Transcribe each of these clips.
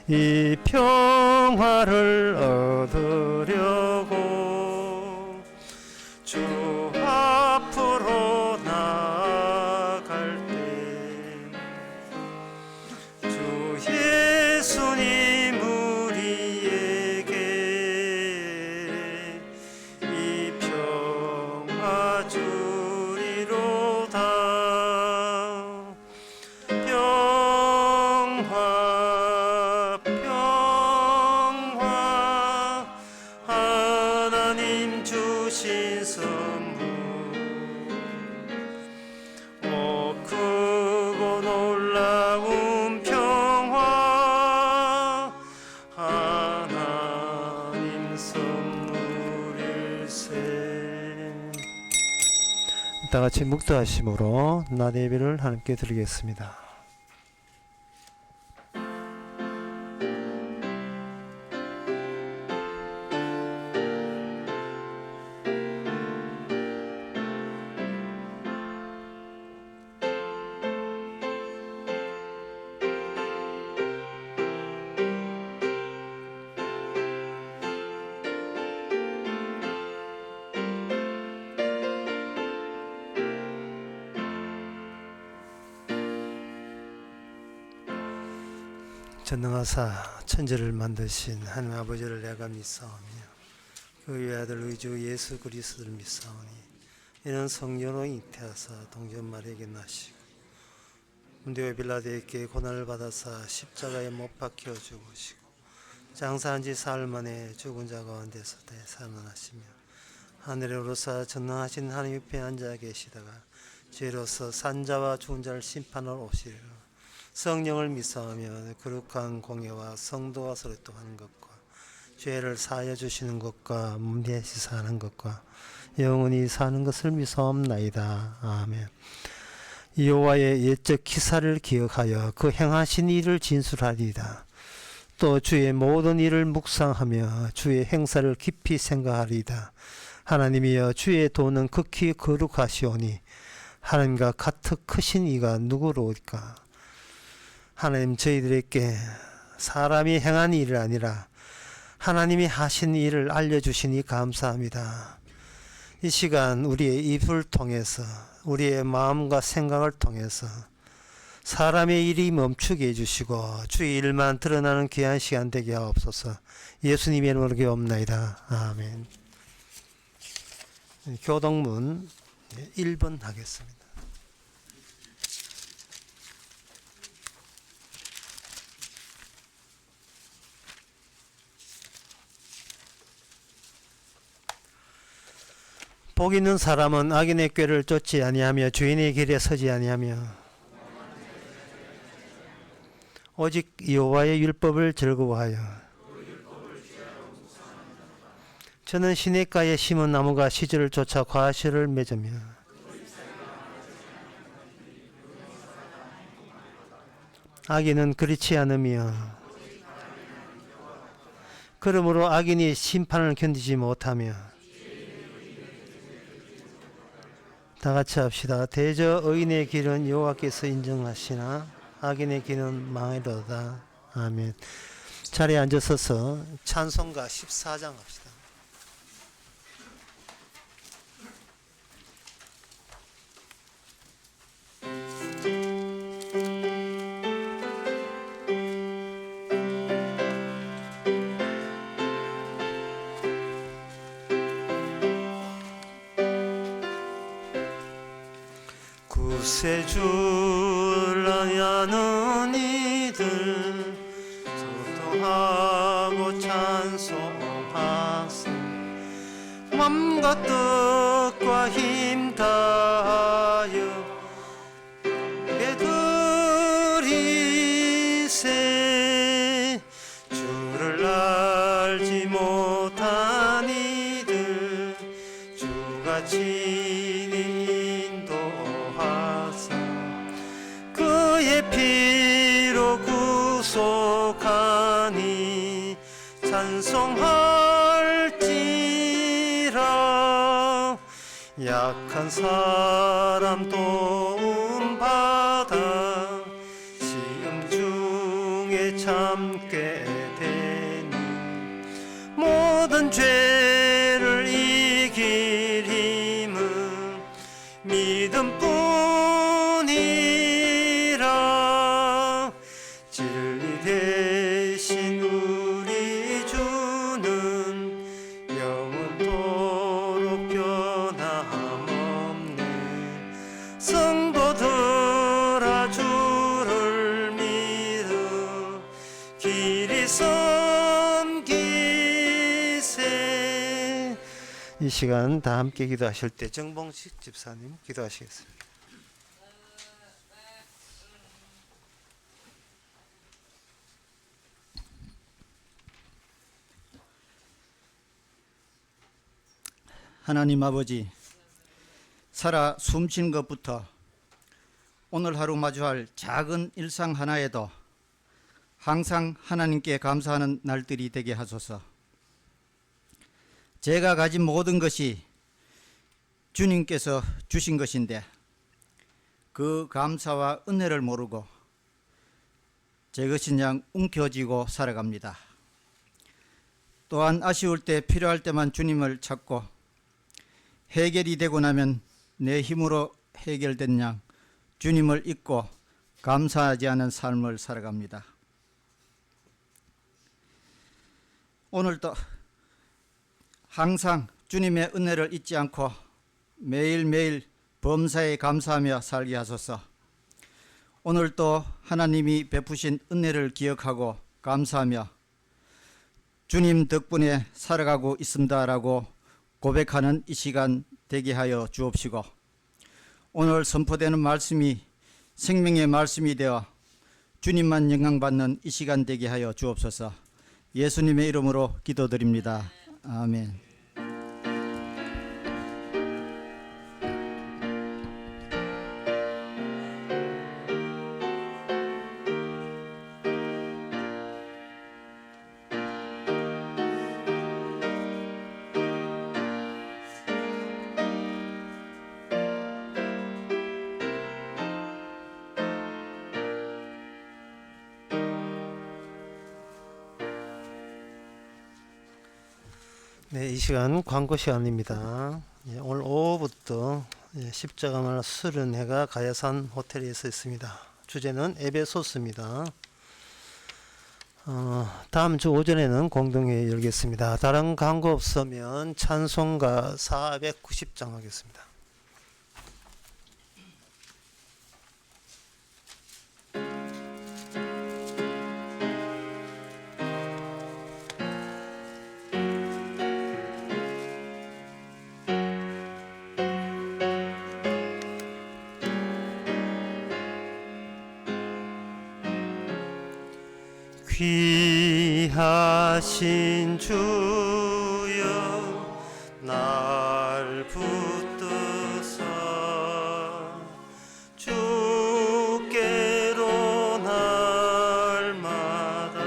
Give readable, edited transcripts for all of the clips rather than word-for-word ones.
이 평화를 얻으려고 주 앞으로 나아갈 때 주 예수님 우리에게 이 평화 주리로다. 평화 평화 하나님 주신 선물 크고 놀라운 평화 하나님 선물일세. 다같이 묵도하심으로 낮 예배를 하나님께 드리겠습니다. 전능하사 천지를 만드신 하나님 아버지를 내가 믿사오며 그 외아들 우리 주 예수 그리스도를 믿사오니 이는 성령으로 잉태하사 동전 마리아에게 나시고 문대와 빌라도에게 고난을 받아사 십자가에 못 박혀 죽으시고 장사한 지 사흘 만에 죽은 자 가운데서 되살아나시며 하늘에 오르사 전능하신 하나님 옆에 앉아 계시다가 죄로서 산 자와 죽은 자를 심판하러 오시리라. 성령을 믿사오며 거룩한 공예와 성도와 서로토하는 것과 죄를 사하여 주시는 것과 문대시 사는 것과 영원히 사는 것을 믿사옵나이다. 아멘. 여호와의 옛적 기사를 기억하여 그 행하신 일을 진술하리이다. 또 주의 모든 일을 묵상하며 주의 행사를 깊이 생각하리이다. 하나님이여 주의 도는 극히 거룩하시오니 하나님과 같은 크신 이가 누구로일까? 하나님, 저희들에게 사람이 행한 일이 아니라 하나님이 하신 일을 알려주시니 감사합니다. 이 시간 우리의 입을 통해서 우리의 마음과 생각을 통해서 사람의 일이 멈추게 해주시고 주의 일만 드러나는 귀한 시간 되게 하옵소서. 예수님의 이름으로 기도옵나이다. 아멘. 교동문 1번 하겠습니다. 복 있는 사람은 악인의 꾀를 쫓지 아니하며 주인의 길에 서지 아니하며 오직 여호와의 율법을 즐거워하여 저는 시냇가에 심은 나무가 시절을 쫓아 과실을 맺으며 악인은 그렇지 않으며 그러므로 악인이 심판을 견디지 못하며 다 같이 합시다. 대저 의인의 길은 여호와께서 인정하시나 악인의 길은 망하리로다. 아멘. 자리에 앉으셔서 찬송가 14장 합시다. 구세주를 아는 이들 소통하고 찬송하세. 맘과 뜻과 힘 다하여 예드리세. 주를 알지 못한 이들 주가 친히 인도하사 그의 피로 구속하니 찬송할지라. 약한 사람 도움받아 시험 중에 참 함께 되니 모든 죄를 이길 힘은 믿음뿐이라. 진리 대신 우리 주는 영원토록 변함없네. 성도들아 주를 믿어 길이 섬기세. 이 시간 다 함께 기도하실 때 정봉식 집사님 기도하시겠습니다. 하나님 아버지, 살아 숨쉬는 것부터 오늘 하루 마주할 작은 일상 하나에도 항상 하나님께 감사하는 날들이 되게 하소서. 제가 가진 모든 것이 주님께서 주신 것인데 그 감사와 은혜를 모르고 제 것인 양 움켜쥐고 살아갑니다. 또한 아쉬울 때 필요할 때만 주님을 찾고 해결이 되고 나면 내 힘으로 해결된 양 주님을 잊고 감사하지 않은 삶을 살아갑니다. 오늘도 항상 주님의 은혜를 잊지 않고 매일매일 범사에 감사하며 살게 하소서. 오늘도 하나님이 베푸신 은혜를 기억하고 감사하며 주님 덕분에 살아가고 있습니다라고 고백하는 이 시간 되게 하여 주옵시고, 오늘 선포되는 말씀이 생명의 말씀이 되어 주님만 영광받는 이 시간 되게 하여 주옵소서. 예수님의 이름으로 기도드립니다. 아멘. 네, 이 시간 광고 시간입니다. 오늘 오후부터 십자가마을 수련회가 가야산 호텔에서 있습니다. 주제는 에베소스입니다. 다음 주 오전에는 공동회의 열겠습니다. 다른 광고 없으면 찬송가 490장 하겠습니다. 귀하신 주여 날 붙드사 주께로 날마다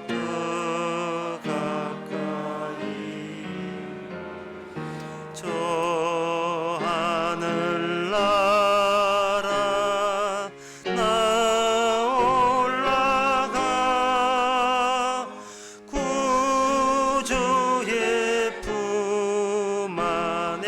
더 가까이 저 하늘나라 구주의 품 안에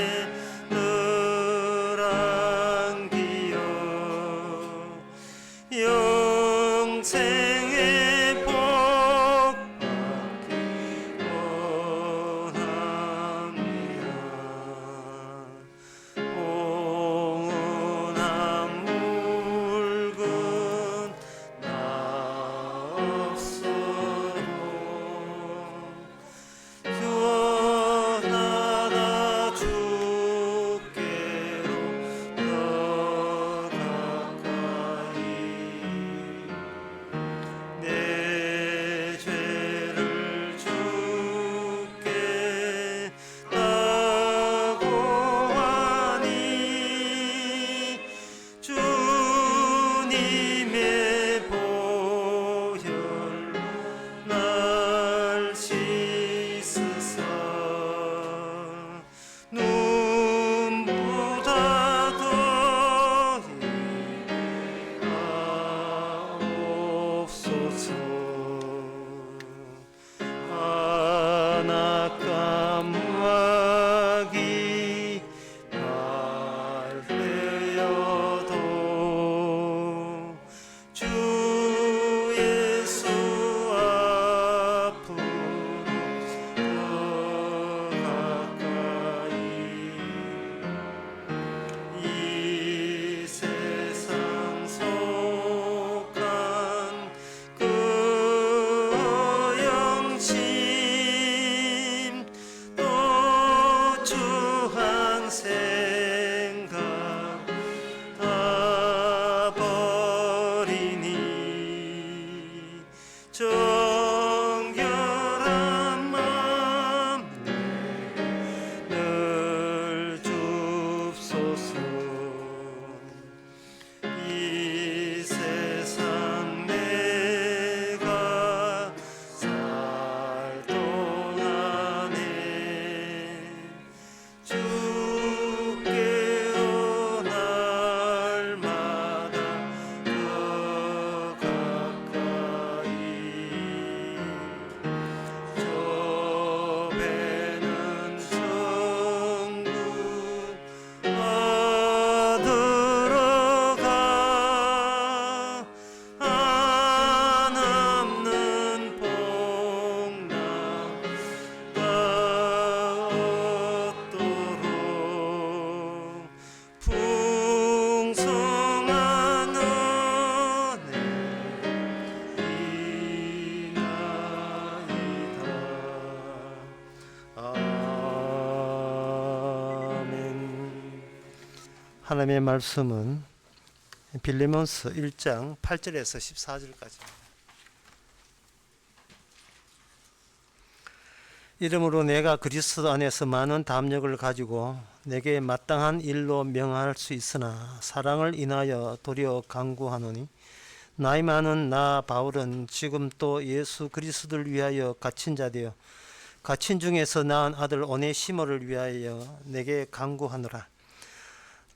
까마귀 발되어도 주 예수 앞으로 더 가까이 이 세상 속한 그 영심 또 주한 생각 다 버리니 정결한 마음 늘 줍소서. 이 세상 내가 살 동안에 주께로 날마다 더 가까이 저 배는 천국 얻으러 가 안 없는 복나가 얻도록 풍성한 은혜 이나이다. 아멘. 하나님의 말씀은 빌레몬서 1장 8절에서 14절까지입니다. 이러므로 내가 그리스도 안에서 많은 담력을 가지고 내게 마땅한 일로 명할 수 있으나 사랑을 인하여 도리어 간구하노니 나이 많은 나 바울은 지금 또 예수 그리스도를 위하여 갇힌 자 되어 갇힌 중에서 낳은 아들 오네시모를 위하여 내게 간구하노라.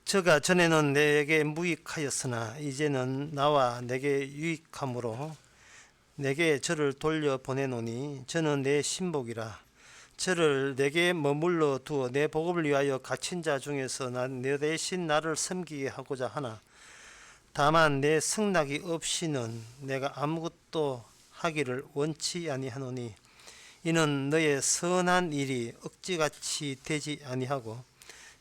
저가 전에는 내게 무익하였으나 이제는 나와 내게 유익함으로 내게 저를 돌려 보내노니 저는 내 신복이라. 저를 내게 머물러 두어 내 복음을 위하여 갇힌 자 중에서 내 대신 나를 섬기게 하고자 하나 다만 내 승낙이 없이는 내가 아무것도 하기를 원치 아니하노니 이는 너의 선한 일이 억지같이 되지 아니하고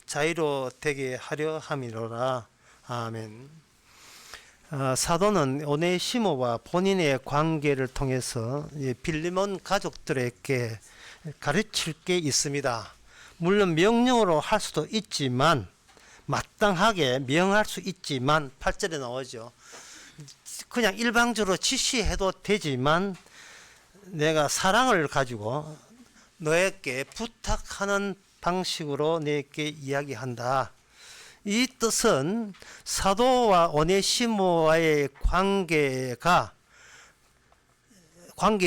자유로 되게 하려 함이로라. 아멘. 사도는 오네시모와 본인의 관계를 통해서 빌레몬 가족들에게 가르칠 게 있습니다. 물론 명령으로 할 수도 있지만 마땅하게 명할 수 있지만 8절에 나오죠. 그냥 일방적으로 지시해도 되지만 내가 사랑을 가지고 너에게 부탁하는 방식으로 너에게 이야기한다. 이 뜻은 사도와 오네시모와의 관계에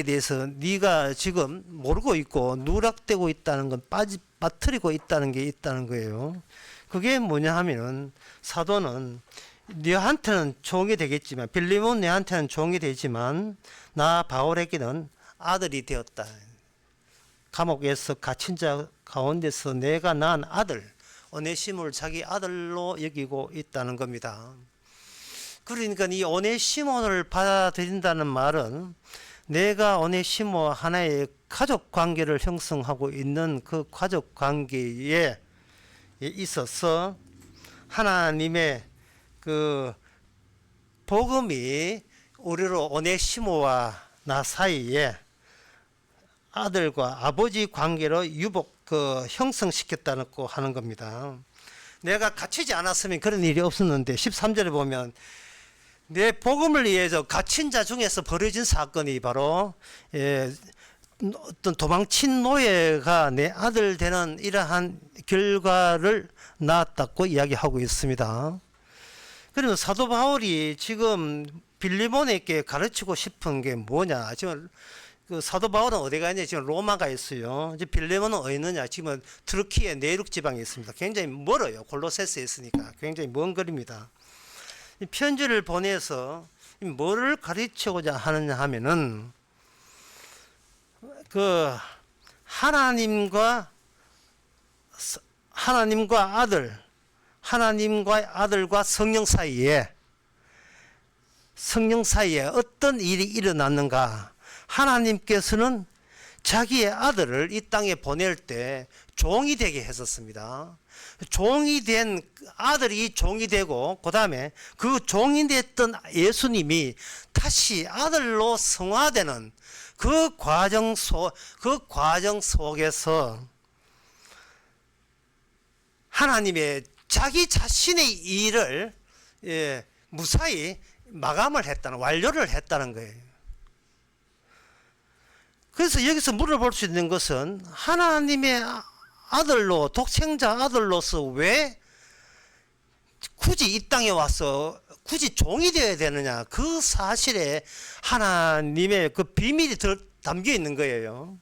대해서 네가 지금 모르고 있고 누락되고 있다는 건 빠뜨리고 있다는 게 있다는 거예요. 그게 뭐냐 하면은 사도는 너한테는 종이 되겠지만 빌레몬 너한테는 종이 되지만 나 바울에게는 아들이 되었다. 감옥에서 갇힌 자 가운데서 내가 낳은 아들 오네시모를 자기 아들로 여기고 있다는 겁니다. 그러니까 이 오네시모를 받아들인다는 말은 내가 오네시모와 하나의 가족 관계를 형성하고 있는 그 가족 관계에 있어서 하나님의 그 복음이 우리로 오네시모와 나 사이에 아들과 아버지 관계로 형성시켰다고 하는 겁니다. 내가 갇히지 않았으면 그런 일이 없었는데 13절에 보면 내 복음을 위해서 갇힌 자 중에서 벌어진 사건이 바로 어떤 도망친 노예가 내 아들 되는 이러한 결과를 낳았다고 이야기하고 있습니다. 그리고 사도 바울이 지금 빌레몬에게 가르치고 싶은 게 뭐냐? 지금 그 사도 바울은 어디가 있냐? 지금 로마가 있어요. 이제 빌레몬은 어디 있느냐? 지금 트르키의 내륙 지방에 있습니다. 굉장히 멀어요. 골로새스에 있으니까 굉장히 먼 거리입니다. 이 편지를 보내서 뭐를 가르치고자 하느냐 하면은 그 하나님과 하나님과 아들과 성령 사이에 어떤 일이 일어났는가? 하나님께서는 자기의 아들을 이 땅에 보낼 때 종이 되게 했었습니다. 종이 된 아들이 종이 되고, 그 다음에 그 종이 됐던 예수님이 다시 아들로 성화되는 그 과정 속에서 하나님의 자기 자신의 일을 무사히 마감을 했다는, 완료를 했다는 거예요. 그래서 여기서 물어볼 수 있는 것은 하나님의 아들로, 독생자 아들로서 왜 굳이 이 땅에 와서 굳이 종이 되어야 되느냐? 그 사실에 하나님의 그 비밀이 담겨 있는 거예요.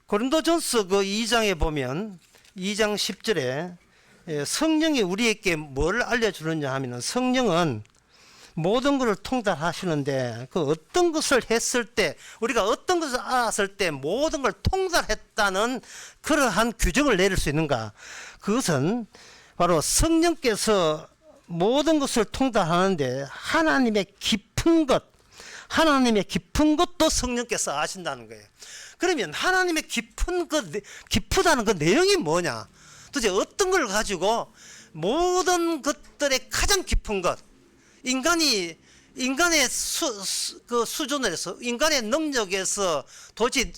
고린도전서 그 2장에 보면 2장 10절에 성령이 우리에게 뭘 알려주느냐 하면, 성령은 모든 것을 통달하시는데 그 어떤 것을 했을 때, 우리가 어떤 것을 알았을 때 모든 걸 통달했다는 그러한 규정을 내릴 수 있는가? 그것은 바로 성령께서 모든 것을 통달하는데 하나님의 깊은 것도 성령께서 아신다는 거예요. 그러면 하나님의 깊다는 그 내용이 뭐냐? 도대체 어떤 걸 가지고 모든 것들의 가장 깊은 것, 인간의 그 수준에서, 인간의 능력에서 도저히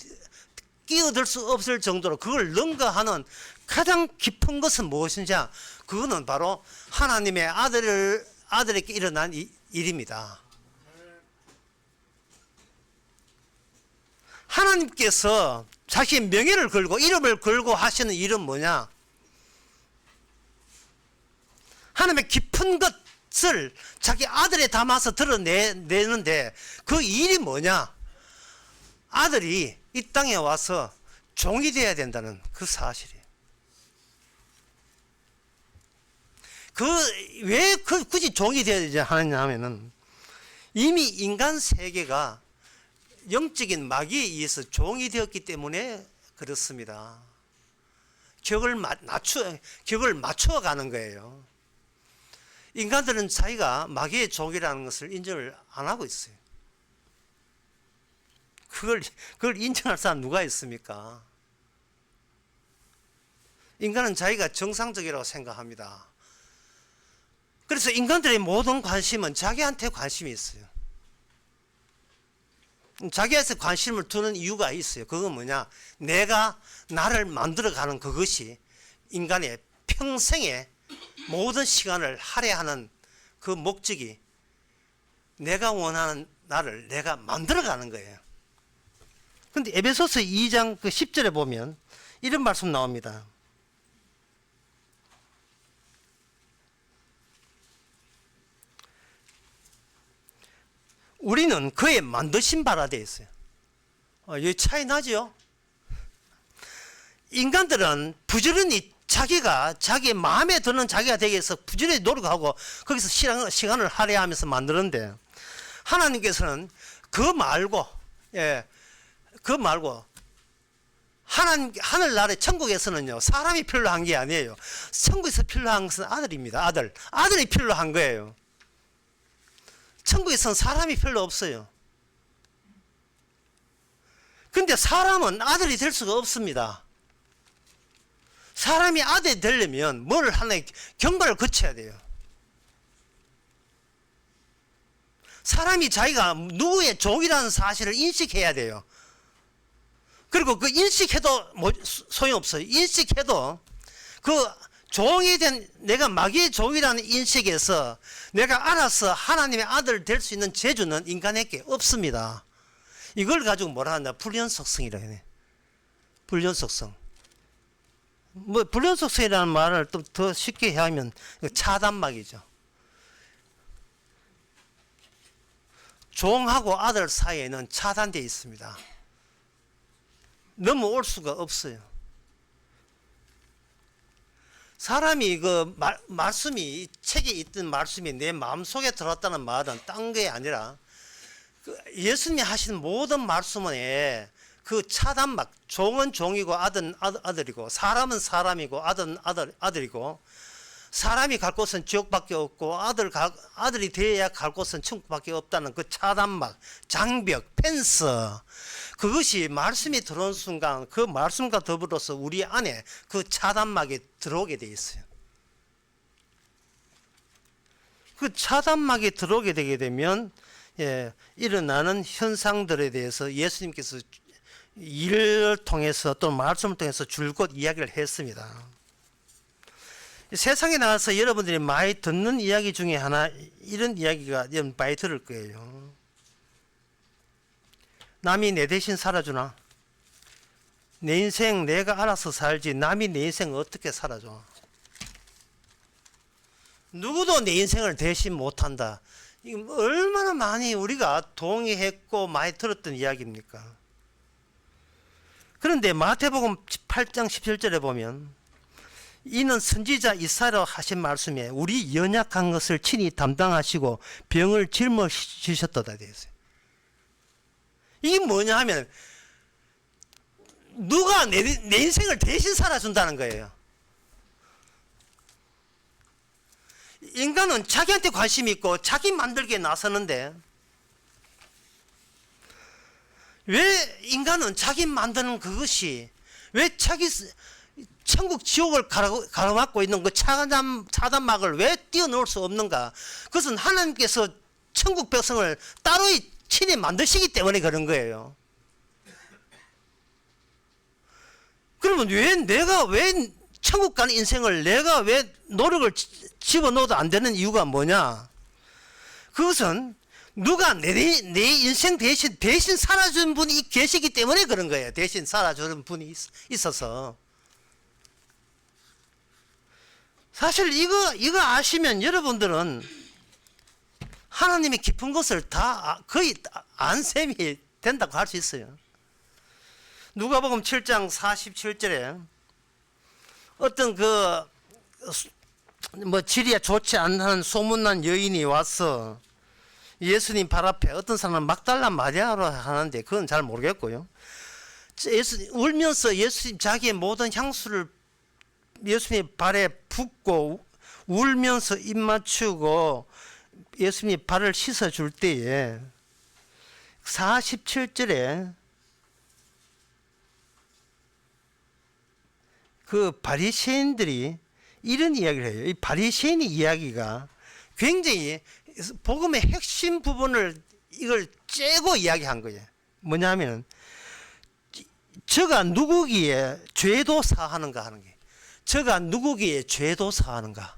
끼어들 수 없을 정도로 그걸 능가하는 가장 깊은 것은 무엇인지, 그거는 바로 하나님의 아들에게 일어난 일입니다. 하나님께서 자신의 명예를 걸고 이름을 걸고 하시는 일은 뭐냐? 하나님의 깊은 것을 자기 아들에 담아서 드러내는데 그 일이 뭐냐? 아들이 이 땅에 와서 종이 되어야 된다는 그 사실이에요. 왜 굳이 종이 되어야 하느냐 하면은, 이미 인간 세계가 영적인 마귀에 의해서 종이 되었기 때문에 그렇습니다. 격을 맞춰 가는 거예요. 인간들은 자기가 마귀의 종이라는 것을 인정을 안 하고 있어요. 그걸 인정할 사람 누가 있습니까? 인간은 자기가 정상적이라고 생각합니다. 그래서 인간들의 모든 관심은 자기한테 관심이 있어요. 자기한테 관심을 두는 이유가 있어요. 그건 뭐냐? 나를 만들어가는 그것이 인간의 평생의 모든 시간을 할애하는 그 목적이, 내가 원하는 나를 내가 만들어가는 거예요. 근데 에베소서 2장 그 10절에 보면 이런 말씀 나옵니다. 우리는 그의 만드신 바라 되어 있어요. 여기 차이 나죠? 인간들은 부지런히 자기 마음에 드는 자기가 되기 위해서 부지런히 노력하고 거기서 시간을 할애하면서 만드는데, 하나님께서는 그 말고 하늘나라의 천국에서는요, 사람이 필요한 게 아니에요. 천국에서 필요한 것은 아들입니다. 아들이 필요한 거예요. 천국에서는 사람이 별로 없어요. 근데 사람은 아들이 될 수가 없습니다. 사람이 아들이 되려면 뭘 하나의 경과를 거쳐야 돼요. 사람이 자기가 누구의 종이라는 사실을 인식해야 돼요. 그리고 그 인식해도 소용없어요. 인식해도 그 종이 된, 내가 마귀의 종이라는 인식에서 내가 알아서 하나님의 아들 될 수 있는 재주는 인간에게 없습니다. 이걸 가지고 뭐라 하냐? 불연속성이라 해. 불연속성. 불연속성이라는 말을 또 더 쉽게 하면 차단막이죠. 종하고 아들 사이에는 차단되어 있습니다. 넘어올 수가 없어요. 사람이 말씀이, 책에 있던 말씀이 내 마음속에 들었다는 말은 딴 게 아니라, 예수님이 하시는 모든 말씀에 그 차단막, 종은 종이고 아들은 아들이고 사람은 사람이고 아들은 아들이고 사람이 갈 곳은 지옥밖에 없고 아들이 되어야 갈 곳은 천국밖에 없다는 그 차단막, 장벽, 펜스, 그것이 말씀이 들어온 순간 그 말씀과 더불어서 우리 안에 그 차단막이 들어오게 돼 있어요. 그 차단막이 들어오게 되게 되면 일어나는 현상들에 대해서 예수님께서 일을 통해서 또는 말씀을 통해서 줄곧 이야기를 했습니다. 세상에 나와서 여러분들이 많이 듣는 이야기 중에 하나, 이런 이야기가 여러분 많이 들을 거예요. 남이 내 대신 살아주나? 내 인생 내가 알아서 살지 남이 내 인생 어떻게 살아줘? 누구도 내 인생을 대신 못한다. 이거 얼마나 많이 우리가 동의했고 많이 들었던 이야기입니까? 그런데 마태복음 8장 17절에 보면 이는 선지자 이사야로 하신 말씀에 우리 연약한 것을 친히 담당하시고 병을 짊어지셨도다 되어 있어요. 이게 뭐냐 하면 누가 내 인생을 대신 살아준다는 거예요. 인간은 자기한테 관심이 있고 자기 만들기에 나서는데 왜 인간은 자기 만드는 그것이 왜 자기 천국 지옥을 가로막고 있는 그 차단막을 왜 띄워놓을 수 없는가? 그것은 하나님께서 천국 백성을 따로 친히 만드시기 때문에 그런 거예요. 그러면 왜 천국 가는 인생을 내가 왜 노력을 집어넣어도 안 되는 이유가 뭐냐? 그것은 누가 내 인생 대신 살아준 분이 계시기 때문에 그런 거예요. 대신 살아주는 분이 있어서. 사실 이거 아시면 여러분들은 하나님의 깊은 것을 다 거의 안 셈이 된다고 할 수 있어요. 누가복음 7장 47절에 어떤 질이 좋지 않는 소문난 여인이 와서 예수님 발 앞에, 어떤 사람은 막달라 마리아로 하는데 그건 잘 모르겠고요. 울면서 예수님 자기의 모든 향수를 예수님 발에 붓고 울면서 입 맞추고 예수님 발을 씻어줄 때에 47절에 그 바리새인들이 이런 이야기를 해요. 이 바리새인의 이야기가 굉장히 복음의 핵심 부분을 이걸 째고 이야기한 거예요. 뭐냐면 저가 누구기에 죄도 사하는가 하는 게, 저가 누구기에 죄도 사하는가.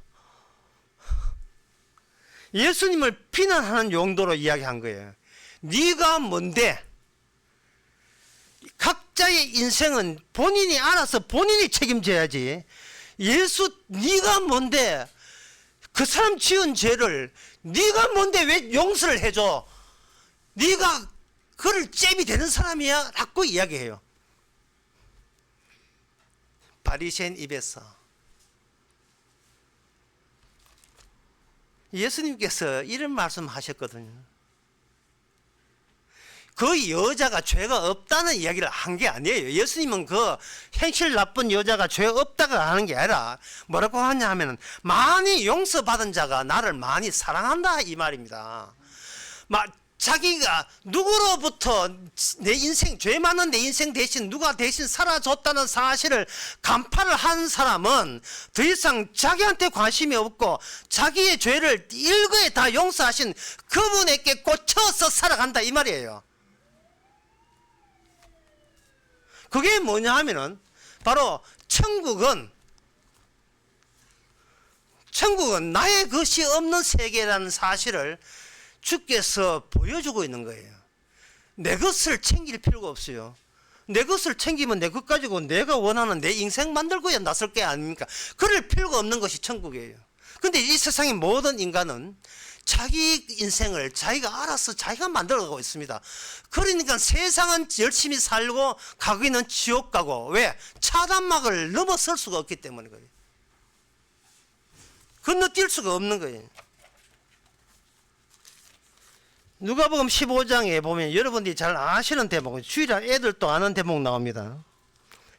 예수님을 비난하는 용도로 이야기한 거예요. 네가 뭔데? 각자의 인생은 본인이 알아서 본인이 책임져야지. 네가 뭔데? 그 사람 지은 죄를 네가 뭔데 왜 용서를 해줘? 네가 그를 잽이 되는 사람이야? 라고 이야기해요. 바리새인 입에서. 예수님께서 이런 말씀 하셨거든요. 그 여자가 죄가 없다는 이야기를 한 게 아니에요. 예수님은 그 행실 나쁜 여자가 죄 없다가 하는 게 아니라 뭐라고 하냐 하면 많이 용서받은 자가 나를 많이 사랑한다 이 말입니다. 자기가 누구로부터 내 인생, 죄 많은 내 인생 대신 누가 대신 살아줬다는 사실을 간파를 한 사람은 더 이상 자기한테 관심이 없고 자기의 죄를 일거에 다 용서하신 그분에게 꽂혀서 살아간다 이 말이에요. 그게 뭐냐 하면은 바로 천국은 나의 것이 없는 세계라는 사실을 주께서 보여주고 있는 거예요. 내 것을 챙길 필요가 없어요. 내 것을 챙기면 내 것 가지고 내가 원하는 내 인생 만들고야 나설 게 아닙니까? 그럴 필요가 없는 것이 천국이에요. 근데 이 세상의 모든 인간은 자기 인생을 자기가 알아서 자기가 만들어가고 있습니다. 그러니까 세상은 열심히 살고 가고 있는 지옥 가고, 왜? 차단막을 넘어설 수가 없기 때문에 그래요. 건너뛸 수가 없는 거예요. 누가복음 15장에 보면 여러분들이 잘 아시는 대목, 주일날 애들도 아는 대목 나옵니다.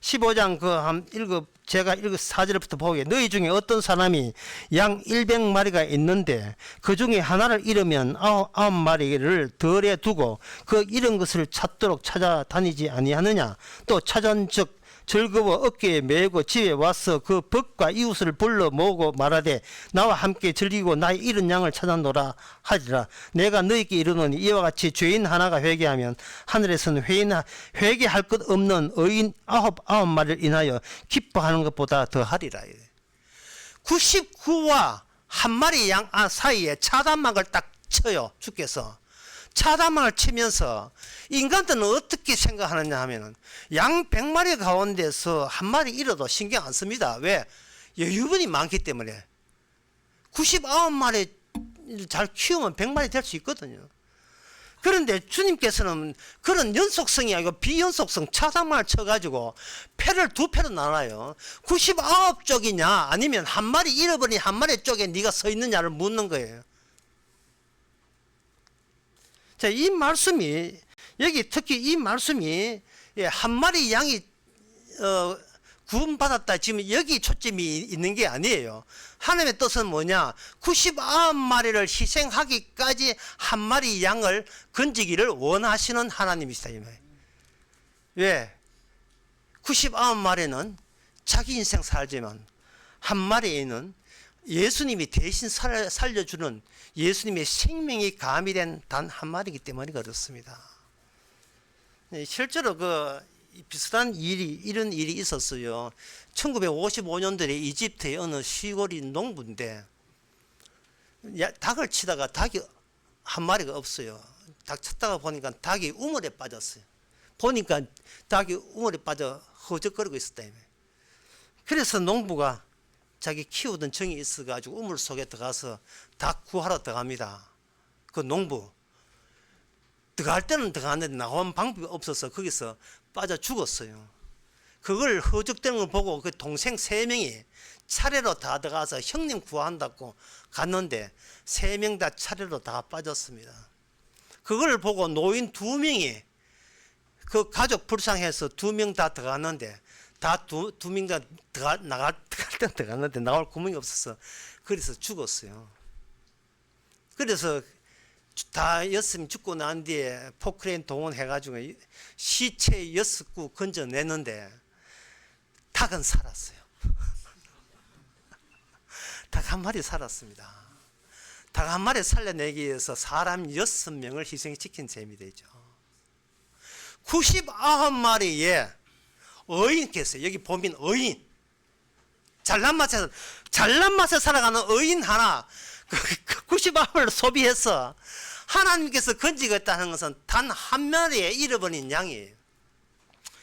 15장 제가 읽은 4절부터 보기에 너희 중에 어떤 사람이 양 100마리가 있는데 그 중에 하나를 잃으면 9마리를 덜에 두고 그 잃은 것을 찾도록 찾아다니지 아니하느냐. 또 찾은즉 즐거워 어깨에 메고 집에 와서 그 벗과 이웃을 불러 모으고 말하되 나와 함께 즐기고 나의 잃은 양을 찾아노라 하리라. 내가 너희에게 이르노니 이와 같이 죄인 하나가 회개하면 하늘에서는 회개할 것 없는 의인 99마리를 인하여 기뻐하는 것보다 더하리라. 99와 한 마리 양 사이에 차단막을 딱 쳐요. 주께서 차단막을 치면서 인간들은 어떻게 생각하느냐 하면은 양 100마리 가운데서 한 마리 잃어도 신경 안 씁니다. 왜? 여유분이 많기 때문에. 99마리 잘 키우면 100마리 될 수 있거든요. 그런데 주님께서는 그런 연속성이 아니고 비연속성 차단막을 쳐가지고 패를 두 패로 나눠요. 99쪽이냐 아니면 한 마리 잃어버린 한 마리 쪽에 네가 서 있느냐를 묻는 거예요. 자, 이 말씀이 여기 특히 이 말씀이 한 마리 양이 구원받았다 지금 여기 초점이 있는 게 아니에요. 하나님의 뜻은 뭐냐? 99마리를 희생하기까지 한 마리 양을 건지기를 원하시는 하나님이시다 이 말이에요. 왜? 99마리는 자기 인생 살지만 한 마리에는 예수님이 대신 살려주는 예수님의 생명이 가미된 단 한 마리이기 때문에 그렇습니다. 실제로 비슷한 이런 일이 있었어요. 1955년도에 이집트의 어느 시골인 농부인데 닭을 치다가 닭이 한 마리가 없어요. 닭 찾다가 보니까 닭이 우물에 빠졌어요. 보니까 닭이 우물에 빠져 허적거리고 있었다. 그래서 농부가 자기 키우던 정이 있어가지고 우물 속에 들어가서 닭 구하러 들어갑니다. 그 농부 들어갈 때는 들어갔는데 나오는 방법이 없어서 거기서 빠져 죽었어요. 그걸 허적되는 걸 보고 그 동생 3명이 차례로 다 들어가서 형님 구한다고 갔는데 3명 다 차례로 다 빠졌습니다. 그걸 보고 노인 2명이 그 가족 불쌍해서 2명 다 들어갔는데 두 명 다 나갈 때 들어갔는데 나올 구멍이 없어서 그래서 죽었어요. 그래서 다 6명 죽고 난 뒤에 포크레인 동원해가지고 시체 6구 건져냈는데 닭은 살았어요. 닭 한 마리 살았습니다. 닭 한 마리 살려내기 위해서 사람 6명을 희생시킨 셈이 되죠. 99마리에 의인께서 여기 보면 의인 잘난 맛에 살아가는 의인 하나 99마리를 소비해서 하나님께서 건지겠다는 것은 단 한 마리의 잃어버린 양이에요.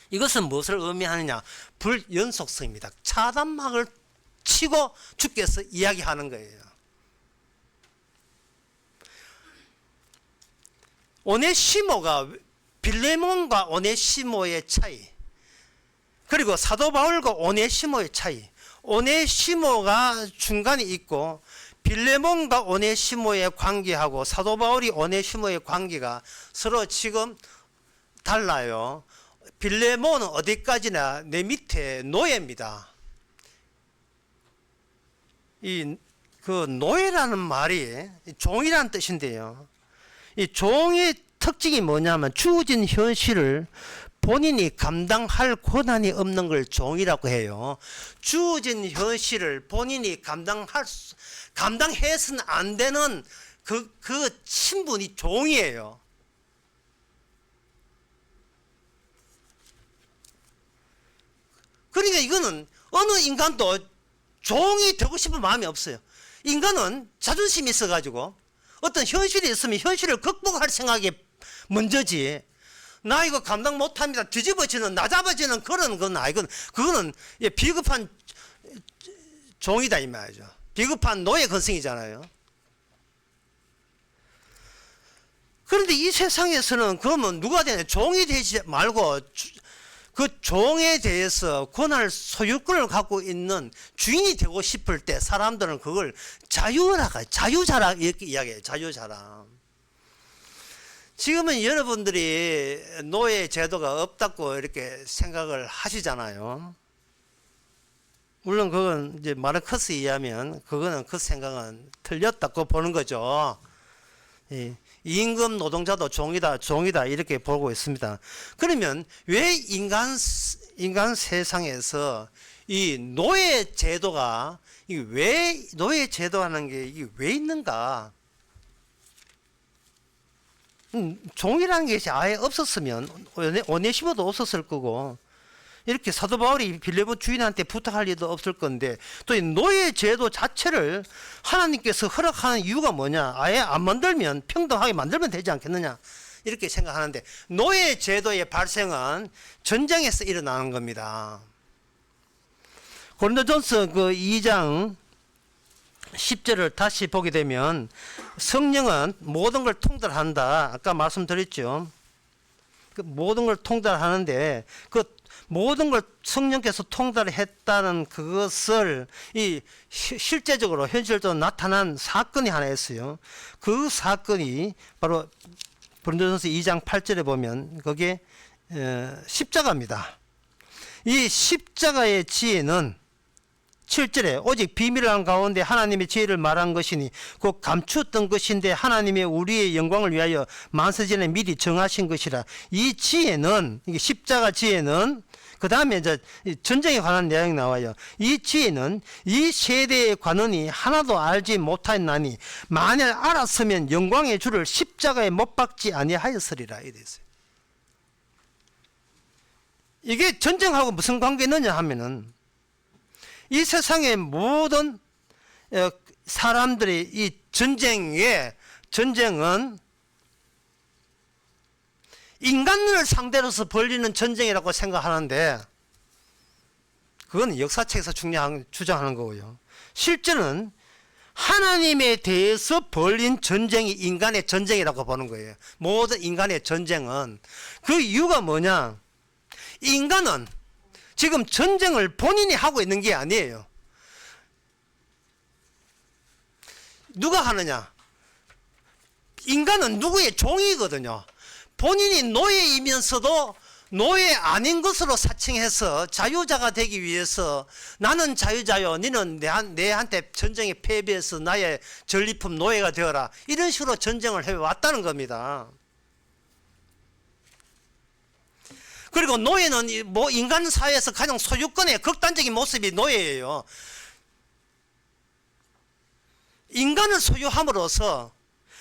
이것은 무엇을 의미하느냐? 불연속성입니다. 차단막을 치고 주께서 이야기하는 거예요. 오네시모가 빌레몬과 오네시모의 차이, 그리고 사도 바울과 오네시모의 차이. 오네시모가 중간에 있고 빌레몬과 오네시모의 관계하고 사도 바울이 오네시모의 관계가 서로 지금 달라요. 빌레몬은 어디까지나 내 밑에 노예입니다. 그 노예라는 말이 종이라는 뜻인데요. 이 종의 특징이 뭐냐면 주어진 현실을 본인이 감당할 권한이 없는 걸 종이라고 해요. 주어진 현실을 본인이 감당해서는 안 되는 그 신분이 종이에요. 그러니까 이거는 어느 인간도 종이 되고 싶은 마음이 없어요. 인간은 자존심이 있어가지고 어떤 현실이 있으면 현실을 극복할 생각이 먼저지, 나 이거 감당 못합니다 뒤집어지는 나잡아지는 그런 건 아니거든. 그거는 비겁한 종이다 이 말이죠. 비겁한 노예 근성이잖아요. 그런데 이 세상에서는 그러면 누가 되냐? 종이 되지 말고 그 종에 대해서 권할 소유권을 갖고 있는 주인이 되고 싶을 때 사람들은 그걸 자유자라 이렇게 이야기해요. 자유자라. 지금은 여러분들이 노예 제도가 없다고 이렇게 생각을 하시잖아요. 물론 그건 이제 마르크스에 의하면 그거는 그 생각은 틀렸다고 보는 거죠. 임금 노동자도 종이다 이렇게 보고 있습니다. 그러면 왜 인간 세상에서 이 노예 제도가 왜 노예 제도라는 게 이게 왜 있는가? 종이라는 것이 아예 없었으면 오네시모도 없었을 거고 이렇게 사도 바울이 빌레몬 주인한테 부탁할 일도 없을 건데 또 이 노예 제도 자체를 하나님께서 허락하는 이유가 뭐냐? 아예 안 만들면 평등하게 만들면 되지 않겠느냐? 이렇게 생각하는데 노예 제도의 발생은 전쟁에서 일어나는 겁니다. 고린도전서 그 2장 10절을 다시 보게 되면 성령은 모든 걸 통달한다. 아까 말씀드렸죠. 그 모든 걸 통달하는데 그 모든 걸 성령께서 통달했다는 그것을 이 실제적으로 현실적으로 나타난 사건이 하나 있어요. 그 사건이 바로 고린도전서 2장 8절에 보면 거기에 십자가입니다. 이 십자가의 지혜는 7절에 오직 비밀을 한 가운데 하나님의 지혜를 말한 것이니 곧 감추었던 것인데 하나님의 우리의 영광을 위하여 만세전에 미리 정하신 것이라. 이 지혜는 이게 십자가 지혜는 그 다음에 이제 전쟁에 관한 내용이 나와요. 이 지혜는 이 세대의 관원이 하나도 알지 못하였나니 만일 알았으면 영광의 주를 십자가에 못 박지 아니하였으리라. 이래 있어요. 이게 전쟁하고 무슨 관계 있느냐 하면은 이 세상의 모든 사람들이 이 전쟁은 인간을 상대로서 벌리는 전쟁이라고 생각하는데 그건 역사책에서 주장하는 거고요. 실제는 하나님에 대해서 벌린 전쟁이 인간의 전쟁이라고 보는 거예요. 모든 인간의 전쟁은. 그 이유가 뭐냐? 인간은 지금 전쟁을 본인이 하고 있는 게 아니에요. 누가 하느냐? 인간은 누구의 종이거든요. 본인이 노예이면서도 노예 아닌 것으로 사칭해서 자유자가 되기 위해서 나는 자유자요, 너는 내한테 전쟁에 패배해서 나의 전리품 노예가 되어라. 이런 식으로 전쟁을 해왔다는 겁니다. 그리고 노예는 뭐 인간 사회에서 가장 소유권의 극단적인 모습이 노예예요. 인간을 소유함으로써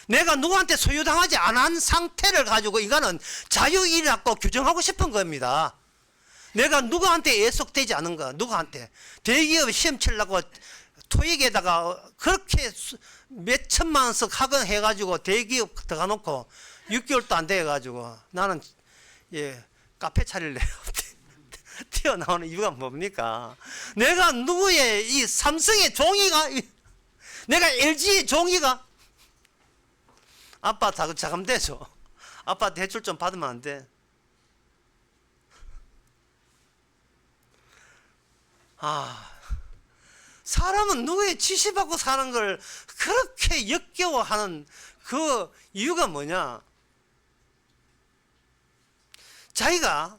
내가 누구한테 소유당하지 않은 상태를 가지고 인간은 자유인이라고 규정하고 싶은 겁니다. 내가 누구한테 예속되지 않은 거, 누구한테. 대기업 시험 치려고 토익에다가 그렇게 몇 천만 원씩 학원 해가지고 대기업 들어가 놓고 6개월도 안 돼가지고 나는 카페 차릴래요. 튀어나오는 이유가 뭡니까? 내가 누구의 이 삼성의 종이가, 내가 LG의 종이가, 아빠 자금 대줘. 아빠 대출 좀 받으면 안 돼? 사람은 누구의 지시받고 사는 걸 그렇게 역겨워하는 그 이유가 뭐냐? 자기가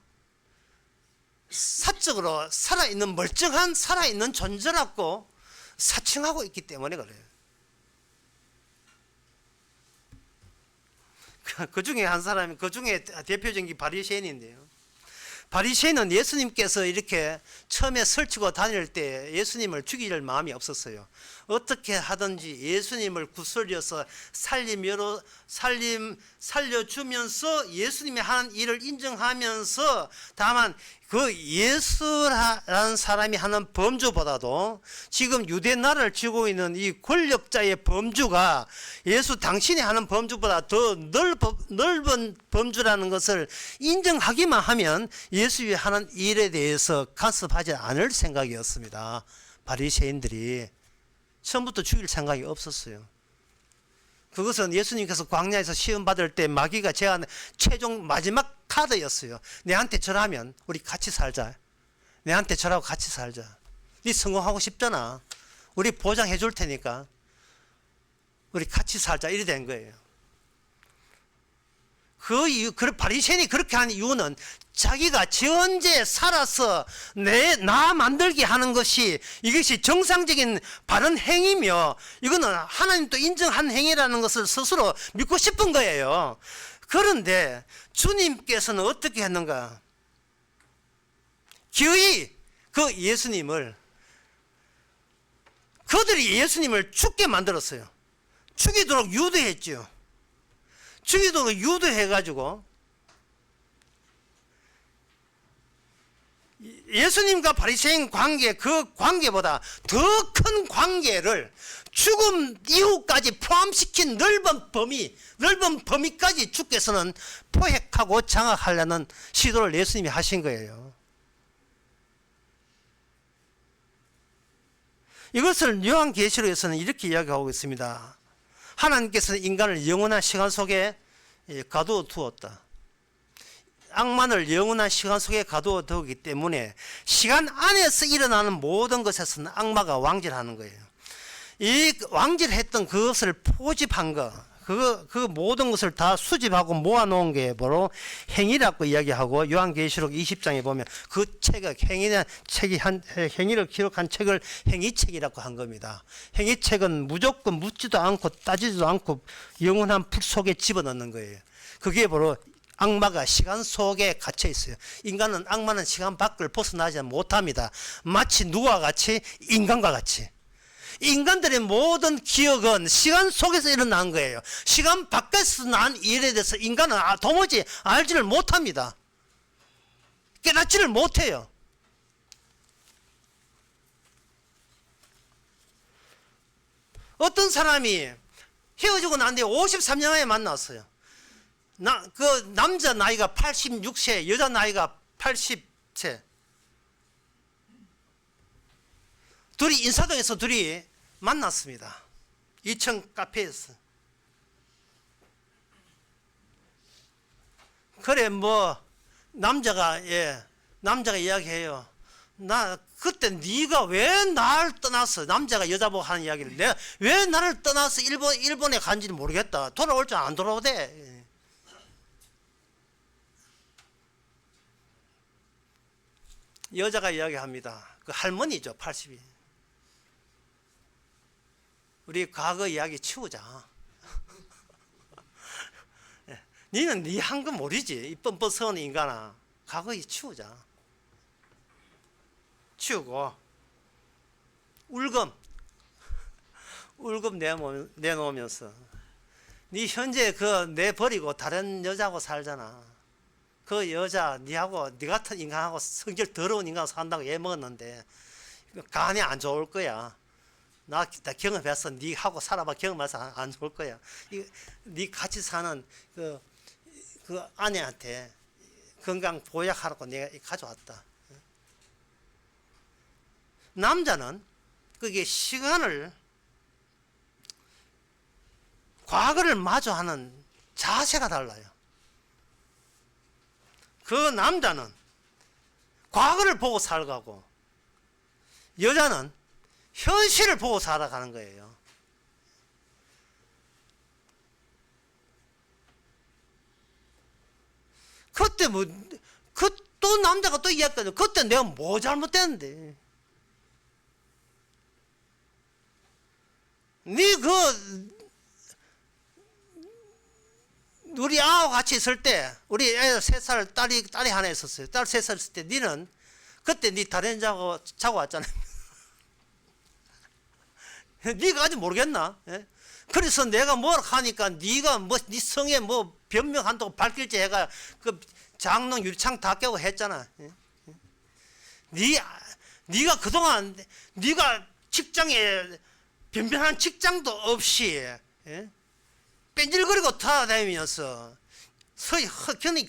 사적으로 살아있는 멀쩡한 살아있는 존재라고 사칭하고 있기 때문에 그래요. 그 중에 한 사람이, 그 중에 대표적인 게 바리새인인데요. 바리새인은 예수님께서 이렇게 처음에 설치고 다닐 때 예수님을 죽일 마음이 없었어요. 어떻게 하든지 예수님을 구슬려서 살려주면서 예수님이 하는 일을 인정하면서 다만 그 예수라는 사람이 하는 범주보다도 지금 유대 나라를 쥐고 있는 이 권력자의 범주가 예수 당신이 하는 범주보다 더 넓은 범주라는 것을 인정하기만 하면 예수의 하는 일에 대해서 간섭하지 않을 생각이었습니다. 바리새인들이 처음부터 죽일 생각이 없었어요. 그것은 예수님께서 광야에서 시험 받을 때 마귀가 제한 최종 마지막 카드였어요. 내한테 절하면 우리 같이 살자. 내한테 절하고 같이 살자. 네 성공하고 싶잖아. 우리 보장해 줄 테니까 우리 같이 살자. 이래 된 거예요. 그 이유, 바리새인이 그렇게 한 이유는 자기가 전제 살아서 나 만들게 하는 것이 이것이 정상적인 바른 행위며 이거는 하나님도 인정한 행위라는 것을 스스로 믿고 싶은 거예요. 그런데 주님께서는 어떻게 했는가? 기어이 그 예수님을, 그들이 예수님을 죽게 만들었어요. 죽이도록 유도했죠. 죽이도록 유도해가지고 예수님과 바리새인 관계, 그 관계보다 더 큰 관계를 죽음 이후까지 포함시킨 넓은 범위까지 주께서는 포획하고 장악하려는 시도를 예수님이 하신 거예요. 이것을 요한계시록에서는 이렇게 이야기하고 있습니다. 하나님께서는 인간을 영원한 시간 속에 가두어 두었다. 악만을 영원한 시간 속에 가두어 두기 때문에 시간 안에서 일어나는 모든 것에서는 악마가 왕질하는 거예요. 이 왕질했던 그것을 포집한 거, 그 모든 것을 다 수집하고 모아놓은 게 바로 행위라고 이야기하고, 요한계시록 20장에 보면 그 책을, 행위를 기록한 책을 행위책이라고 한 겁니다. 행위책은 무조건 묻지도 않고 따지지도 않고 영원한 불 속에 집어넣는 거예요. 그게 바로 악마가 시간 속에 갇혀 있어요. 악마는 시간 밖을 벗어나지 못합니다. 마치 누구와 같이? 인간과 같이. 인간들의 모든 기억은 시간 속에서 일어난 거예요. 시간 밖에서 난 일에 대해서 인간은 도무지 알지를 못합니다. 깨닫지를 못해요. 어떤 사람이 헤어지고 난 뒤에 53년 만에 만났어요. 그 남자 나이가 86세, 여자 나이가 80세. 둘이 인사동에서 둘이 만났습니다. 2층 카페에서. 그래 남자가 이야기해요. 그때 네가 왜 나를 떠났어? 남자가 여자 보고 하는 이야기를, 내가 왜 나를 떠나서 일본에 간지는 모르겠다. 돌아올 줄 안 돌아오대. 여자가 이야기합니다. 그 할머니죠, 80이. 우리 과거 이야기 치우자. 니는 네 한 거 모르지, 이 뻔뻔스러운 인간아. 과거 치우자. 치우고 울금 내놓으면서 네 현재 내버리고 다른 여자하고 살잖아. 그 여자 네 같은 인간하고 성질 더러운 인간하고 산다고 애먹었는데 간이 안 좋을 거야. 나 경험해서 네하고 살아봐. 경험해서 안 좋을 거야. 네 같이 사는 그 아내한테 건강 보약하라고 내가 가져왔다. 남자는 그게 과거를 마주하는 자세가 달라요. 그 남자는 과거를 보고 살아가고, 여자는 현실을 보고 살아가는 거예요. 그때 또 남자가 또 이야기하죠. 그때 내가 뭐 잘못됐는데. 우리 아하고 같이 있을 때, 우리 애 3살, 딸이 하나 있었어요. 딸 3살 있을 때, 니는 그때 니 다른 여자하고 자고 왔잖아요. 니가 아직 모르겠나? 예? 그래서 내가 뭐라 하니까 니가 니 성에 변명한다고 밝힐지 해가 그 장롱 유리창 다 깨고 했잖아. 예? 니가 그동안 니가 직장에 변변한 직장도 없이, 예? 뺀질거리고 돌아다니면서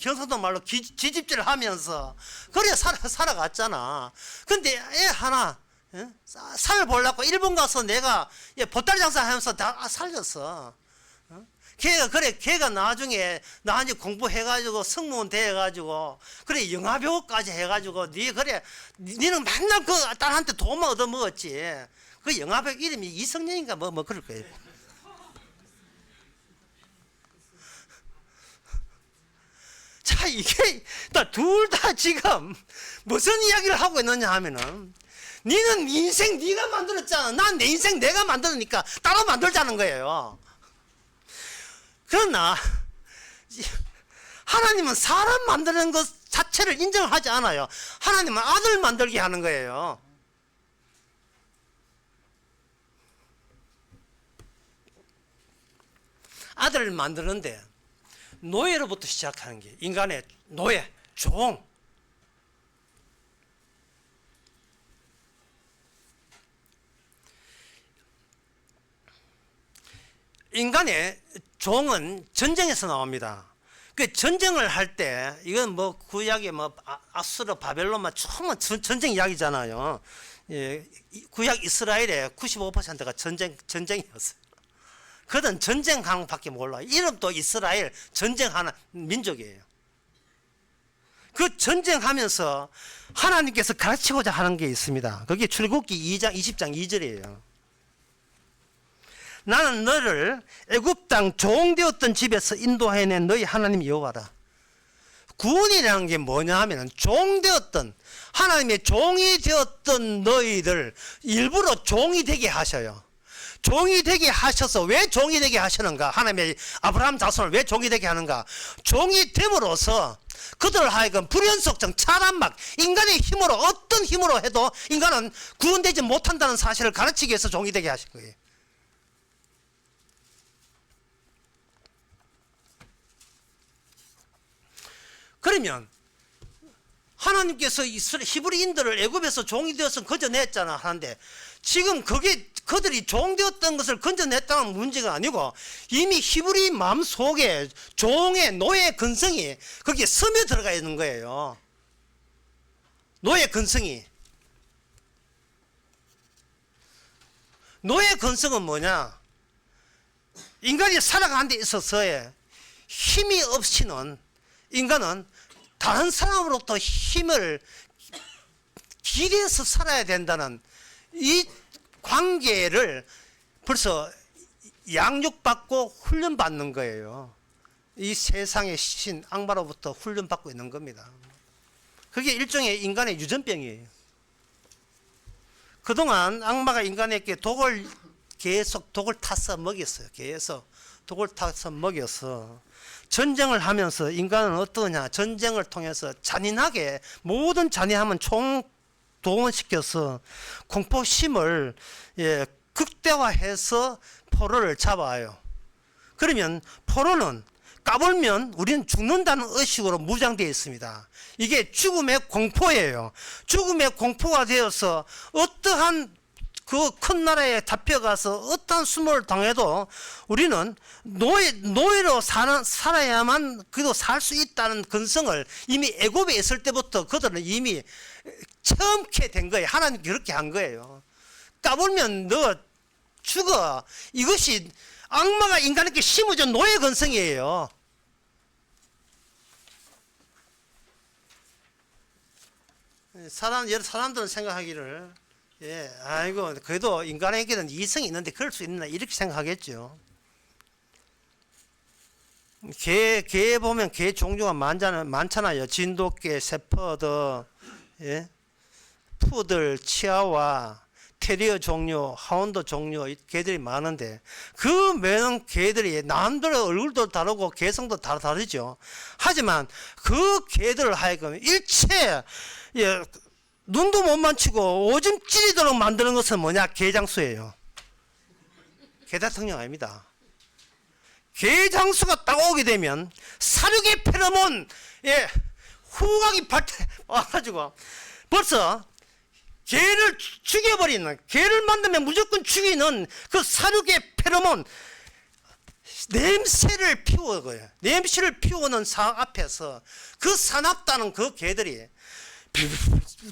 경상도 말로 지집질 하면서 그래 살아갔잖아. 근데 애 하나, 예? 살 보려고 일본 가서 내가 보따리 장사하면서 다 살렸어. 걔가 나중에 나한테 공부해가지고 승무원 돼가지고 그래 영화배우까지 해가지고 니는 맨날 그 딸한테 돈만 얻어먹었지. 그 영화배우 이름이 이성년인가 뭐 그럴 거예요. 이게 둘 다 지금 무슨 이야기를 하고 있느냐 하면은 니는 인생 네가 만들었잖아. 난 내 인생 내가 만들으니까 따로 만들자는 거예요. 그러나 하나님은 사람 만드는 것 자체를 인정하지 않아요. 하나님은 아들 만들게 하는 거예요. 아들을 만드는데 노예로부터 시작하는 게 인간의 노예, 종. 인간의 종은 전쟁에서 나옵니다. 그 전쟁을 할 때 이건 뭐 구약의 뭐 아수르 바벨론만 처음 전쟁 이야기잖아요. 예, 구약 이스라엘의 95%가 전쟁이었어요. 그들은 전쟁하는 밖에 몰라. 이름도 이스라엘, 전쟁하는 민족이에요. 그 전쟁하면서 하나님께서 가르치고자 하는 게 있습니다. 그게 출애굽기 2장 20장 2절이에요. 나는 너를 애굽 땅 종되었던 집에서 인도해낸 너희 하나님 여호와라. 구원이라는 게 뭐냐 하면 종되었던, 하나님의 종이 되었던 너희들 일부러 종이 되게 하셔요. 종이 되게 하셔서 왜 종이 되게 하시는가? 하나님의 아브라함 자손을 왜 종이 되게 하는가? 종이 됨으로써 그들 하여금 불연속성, 차란막, 인간의 힘으로 어떤 힘으로 해도 인간은 구원되지 못한다는 사실을 가르치기 위해서 종이 되게 하신 거예요. 그러면 하나님께서 히브리인들을 애굽에서 종이 되어서 건져냈잖아 하는데 지금 그게 그들이 종되었던 것을 건져냈다는 문제가 아니고 이미 히브리 마음속에 종의 노예 근성이 거기에 스며 들어가 있는 거예요. 노예 근성이. 노예 근성은 뭐냐? 인간이 살아가는 데 있어서의 힘이 없이는 인간은 다른 사람으로부터 힘을 기대서 살아야 된다는 이 관계를 벌써 양육받고 훈련받는 거예요. 이 세상의 신 악마로부터 훈련받고 있는 겁니다. 그게 일종의 인간의 유전병이에요. 그동안 악마가 인간에게 계속 독을 타서 먹였어요. 계속 독을 타서 먹여서 전쟁을 하면서 인간은 어떠냐? 전쟁을 통해서 잔인하게 모든 잔인함은 총동원시켜서 공포심을 극대화해서 포로를 잡아요. 그러면 포로는 까불면 우리는 죽는다는 의식으로 무장되어 있습니다. 이게 죽음의 공포예요. 죽음의 공포가 되어서 어떠한 그 큰 나라에 잡혀가서 어떠한 수모를 당해도 우리는 노예로 살아야만 그래도 살 수 있다는 근성을 이미 애굽에 있을 때부터 그들은 이미 처음게 된 거예요. 하나님 그렇게 한 거예요. 까불면 너 죽어. 이것이 악마가 인간에게 심어준 노예 근성이에요. 여러 사람들은 생각하기를 아이고 그래도 인간에게는 이성이 있는데 그럴 수 있나 이렇게 생각하겠죠. 개 보면 개 종류가 많잖아요. 진돗개, 세퍼드, 푸들, 치아와, 테리어 종류, 하운드 종류 개들이 많은데 그 많은 개들이 남들의 얼굴도 다르고 개성도 다 다르죠. 하지만 그 개들을 하여금 일체 눈도 못 만치고 오줌 찌리도록 만드는 것은 뭐냐? 개장수예요. 개대통령 아닙니다. 개장수가 딱 오게 되면 사륙의 페로몬 후각이 와가지고 벌써 개를 죽여버리는, 개를 만들면 무조건 죽이는 그 사륙의 페로몬 냄새를 피우고요. 냄새를 피우는 사 앞에서 그 사납다는 그 개들이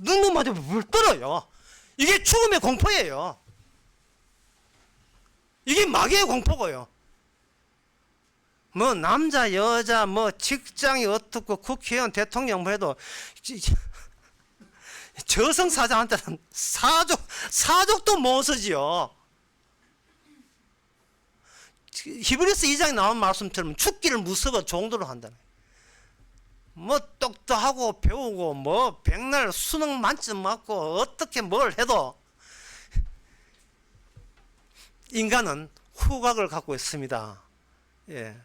눈만 맞으면 물 떨어요. 이게 죽음의 공포예요. 이게 마귀의 공포고요. 뭐 남자 여자 뭐 직장이 어떻고 국회의원 대통령 해도 저승사자한테는 사족도 못 쓰지요. 히브리서 2장에 나온 말씀처럼 죽기를 무서워 종도로 한다는. 뭐 똑똑하고 배우고 뭐 백날 수능 만점 맞고 어떻게 뭘 해도 인간은 후각을 갖고 있습니다. 예.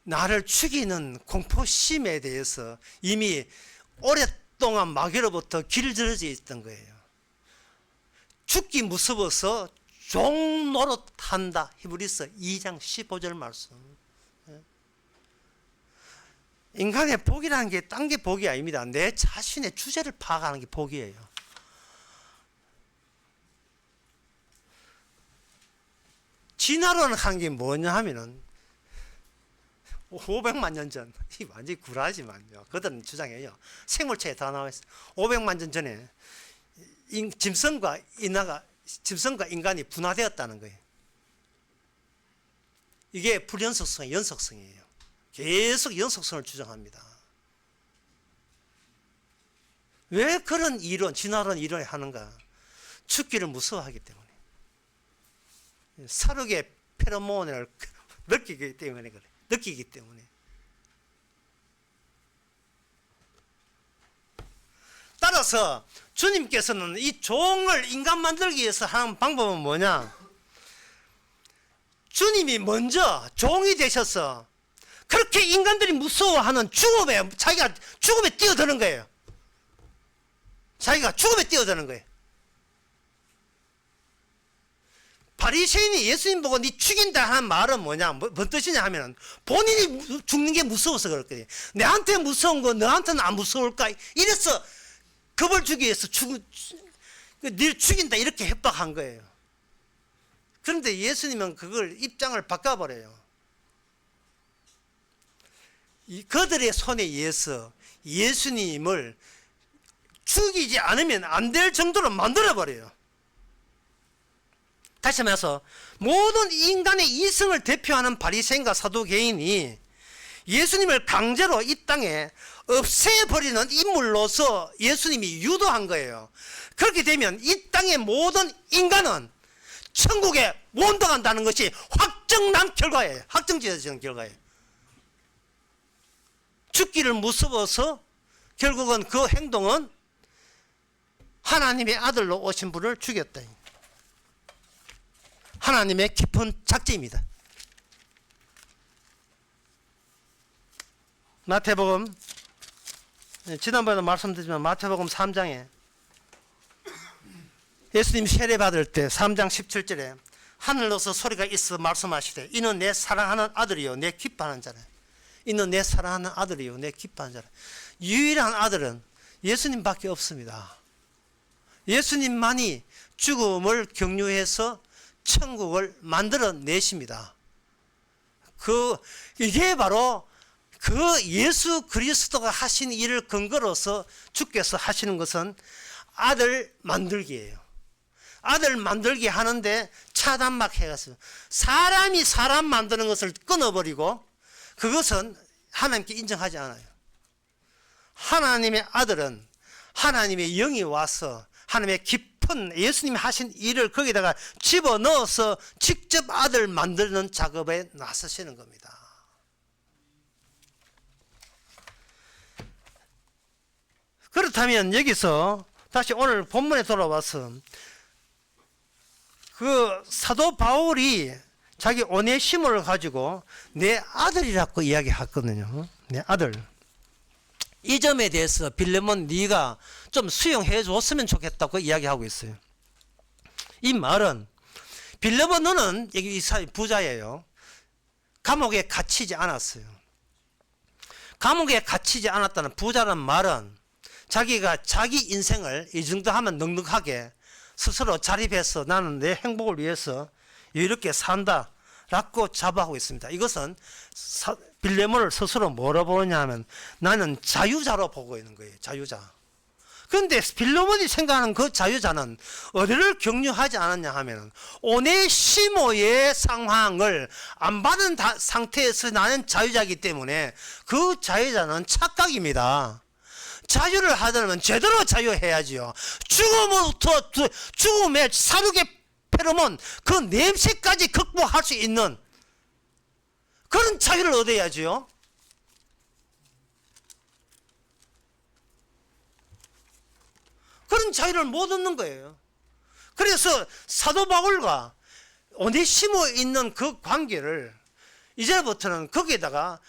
나를 죽이는 공포심에 대해서 이미 오랫동안 마귀로부터 길들여져 있던 거예요. 죽기 무서워서 종 노릇한다. 히브리서 2장 15절 말씀. 인간의 복이라는 게 딴 게 복이 아닙니다. 내 자신의 주제를 파악하는 게 복이에요. 진화론을 하는 게 뭐냐 하면은 500만 년 전, 이 완전히 구라지만요. 그들은 주장해요. 생물체에 다 나와 있어요. 500만 년 전에 짐승과 인간이 분화되었다는 거예요. 이게 불연속성의 연속성이에요. 계속 연속성을 주장합니다. 왜 그런 이론, 진화론 이론을 하는가? 죽기를 무서워하기 때문에. 사륙의 페로몬을 느끼기 때문에 그래. 느끼기 때문에. 따라서 주님께서는 이 종을 인간 만들기 위해서 하는 방법은 뭐냐? 주님이 먼저 종이 되셔서 그렇게 인간들이 무서워하는 자기가 죽음에 뛰어드는 거예요. 자기가 죽음에 뛰어드는 거예요. 바리새인이 예수님 보고 네 죽인다 하는 말은 뭐냐? 뭔 뜻이냐 하면 본인이 죽는 게 무서워서 그렇거든요. 내한테 무서운 거 너한테는 안 무서울까? 이래서 겁을 주기 위해서 네 죽인다 이렇게 협박한 거예요. 그런데 예수님은 그걸 입장을 바꿔버려요. 그들의 손에 의해서 예수님을 죽이지 않으면 안 될 정도로 만들어버려요. 다시 말해서 모든 인간의 이성을 대표하는 바리새인과 사두개인이 예수님을 강제로 이 땅에 없애버리는 인물로서 예수님이 유도한 거예요. 그렇게 되면 이 땅의 모든 인간은 천국에 못 들어간다는 것이 확정난 결과예요. 확정지어진 결과예요. 죽기를 무서워서 결국은 그 행동은 하나님의 아들로 오신 분을 죽였다. 하나님의 깊은 작정입니다. 마태복음, 지난번에도 말씀드렸지만 마태복음 3장에 예수님 세례받을 때 3장 17절에 하늘로서 소리가 있어 말씀하시되 이는 내 사랑하는 아들이요 내 기뻐하는 자라. 이는 내 사랑하는 아들이요 내 기뻐하는 자라. 유일한 아들은 예수님밖에 없습니다. 예수님만이 죽음을 경유해서 천국을 만들어내십니다. 이게 바로 그 예수 그리스도가 하신 일을 근거로서 주께서 하시는 것은 아들 만들기예요. 아들 만들기 하는데 차단막 해갔어요. 사람이 사람 만드는 것을 끊어버리고 그것은 하나님께 인정하지 않아요. 하나님의 아들은 하나님의 영이 와서 하나님의 깊은 예수님이 하신 일을 거기다가 집어넣어서 직접 아들 만드는 작업에 나서시는 겁니다. 그렇다면 여기서 다시 오늘 본문에 돌아와서 그 사도 바울이 자기 오네시모를 가지고 내 아들이라고 이야기했거든요. 내 아들. 이 점에 대해서 빌레몬 네가 좀 수용해 줬으면 좋겠다고 이야기하고 있어요. 이 말은 빌레몬 너는 여기 이 사람 부자예요. 감옥에 갇히지 않았어요. 감옥에 갇히지 않았다는 부자란 말은 자기가 자기 인생을 이 정도 하면 넉넉하게 스스로 자립해서 나는 내 행복을 위해서 이렇게 산다라고 자부하고 있습니다. 이것은 빌레몬을 스스로 뭐로 보느냐 하면 나는 자유자로 보고 있는 거예요. 자유자. 그런데 빌레몬이 생각하는 그 자유자는 어디를 경유하지 않았냐 하면 오네시모의 상황을 안 받은 상태에서 나는 자유자이기 때문에 그 자유자는 착각입니다. 자유를 하려면 제대로 자유해야지요. 죽음의 사륙의 페로몬 그 냄새까지 극복할 수 있는 그런 자유를 얻어야지요. 그런 자유를 못 얻는 거예요. 그래서 사도 바울과 오네시모 있는 그 관계를 이제부터는 거기에다가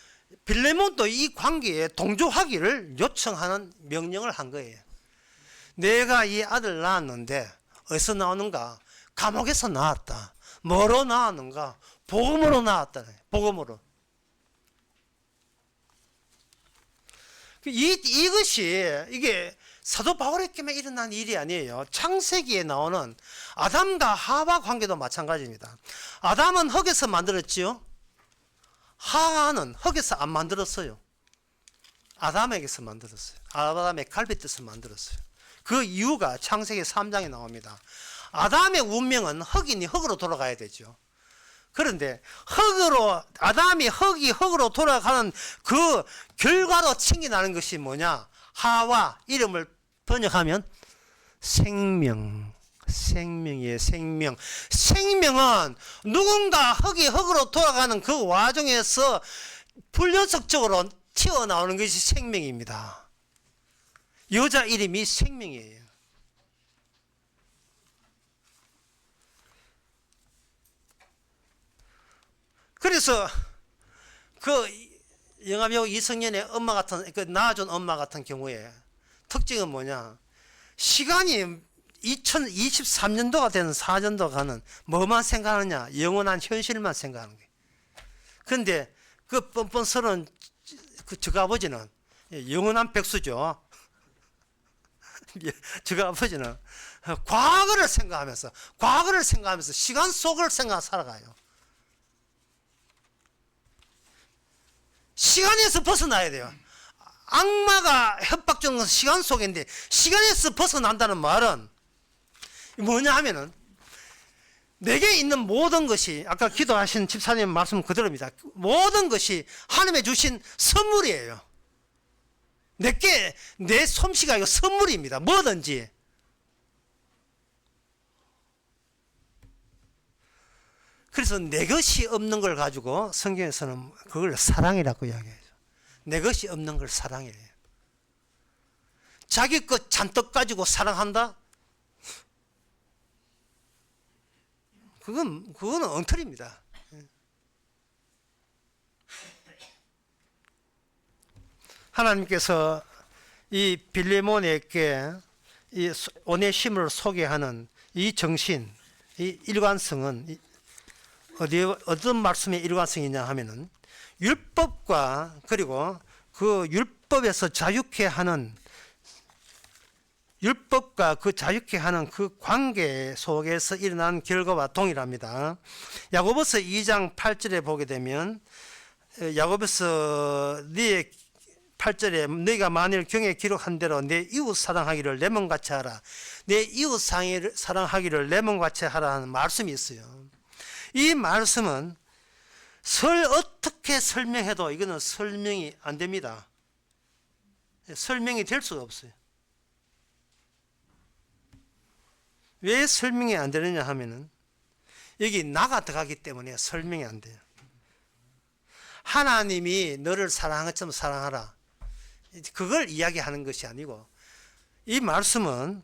빌레몬도 이 관계에 동조하기를 요청하는 명령을 한 거예요. 내가 이 아들 낳았는데 어디서 나오는가? 감옥에서 나왔다. 뭐로 나왔는가? 복음으로 나왔다. 복음으로. 이게 사도 바울에게만 일어난 일이 아니에요. 창세기에 나오는 아담과 하와 관계도 마찬가지입니다. 아담은 흙에서 만들었지요. 하와는 흙에서 안 만들었어요. 아담에게서 만들었어요. 아담의 갈빗대에서 만들었어요. 그 이유가 창세기 3장에 나옵니다. 아담의 운명은 흙이니 흙으로 돌아가야 되죠. 그런데 아담이 흙으로 돌아가는 그 결과로 생겨나는 것이 뭐냐? 하와, 이름을 번역하면 생명이에요. 생명은 누군가 흙으로 돌아가는 그 와중에서 불연속적으로 튀어나오는 것이 생명입니다. 여자 이름이 생명이에요. 그래서 그 영화배우 이성년의 엄마 같은, 그 낳아준 엄마 같은 경우에 특징은 뭐냐? 시간이 2023년도가 되는 4년도 가는 뭐만 생각하느냐? 영원한 현실만 생각하는 거예요. 그런데 그 뻔뻔스러운 저 아버지는 영원한 백수죠. 저 아버지는 과거를 생각하면서 시간 속을 살아가요. 시간에서 벗어나야 돼요. 악마가 협박 주는 것은 시간 속인데, 시간에서 벗어난다는 말은 뭐냐 하면은, 내게 있는 모든 것이, 아까 기도하신 집사님 말씀 그대로입니다. 모든 것이 하나님의 주신 선물이에요. 내 솜씨가 이거 선물입니다. 뭐든지. 그래서 내 것이 없는 걸 가지고 성경에서는 그걸 사랑이라고 이야기해요. 내 것이 없는 걸 사랑이래요. 자기 것 잔뜩 가지고 사랑한다? 그거는 엉터리입니다. 하나님께서 이 빌레몬에게 이 오네시모를 소개하는 이 정신, 이 일관성은 어떤 말씀의 일관성이냐 하면은 율법과 그리고 그 율법에서 자유케 하는 그 관계 속에서 일어난 결과와 동일합니다. 야고보서 2장 8절에 보게 되면 야고보서 8절에 너희가 만일 경에 기록한 대로 내 이웃 사랑하기를 내 몸같이 하라. 내 이웃 사랑하기를 내 몸같이 하라는 말씀이 있어요. 이 말씀은 어떻게 설명해도 이거는 설명이 안 됩니다. 설명이 될 수가 없어요. 왜 설명이 안 되느냐 하면은 여기 나가 들어가기 때문에 설명이 안 돼요. 하나님이 너를 사랑한 것처럼 사랑하라. 그걸 이야기하는 것이 아니고, 이 말씀은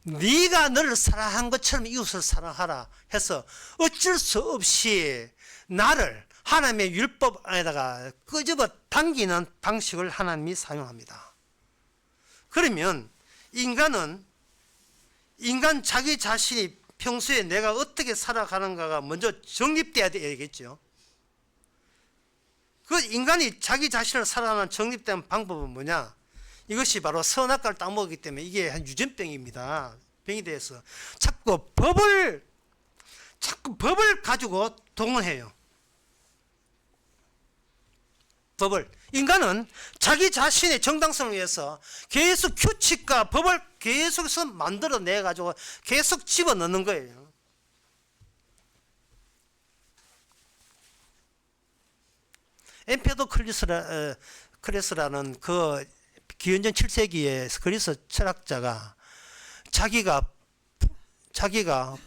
네가 너를 사랑한 것처럼 이웃을 사랑하라 해서 어쩔 수 없이 나를 하나님의 율법 안에다가 끄집어 당기는 방식을 하나님이 사용합니다. 그러면 인간 자기 자신이 평소에 내가 어떻게 살아가는가가 먼저 정립돼야 되겠죠. 그 인간이 자기 자신을 살아가는 정립된 방법은 뭐냐? 이것이 바로 선악과를 따먹기 때문에 이게 한 유전병입니다. 병이 돼서 자꾸 법을 가지고 동원해요. 인간은 자기 자신의 정당성을 위해서 계속 규칙과 법을 계속해서 만들어내 가지고 계속 집어넣는 거예요. 엠페도클레스라는 그 기원전 7세기의 그리스 철학자가 자기가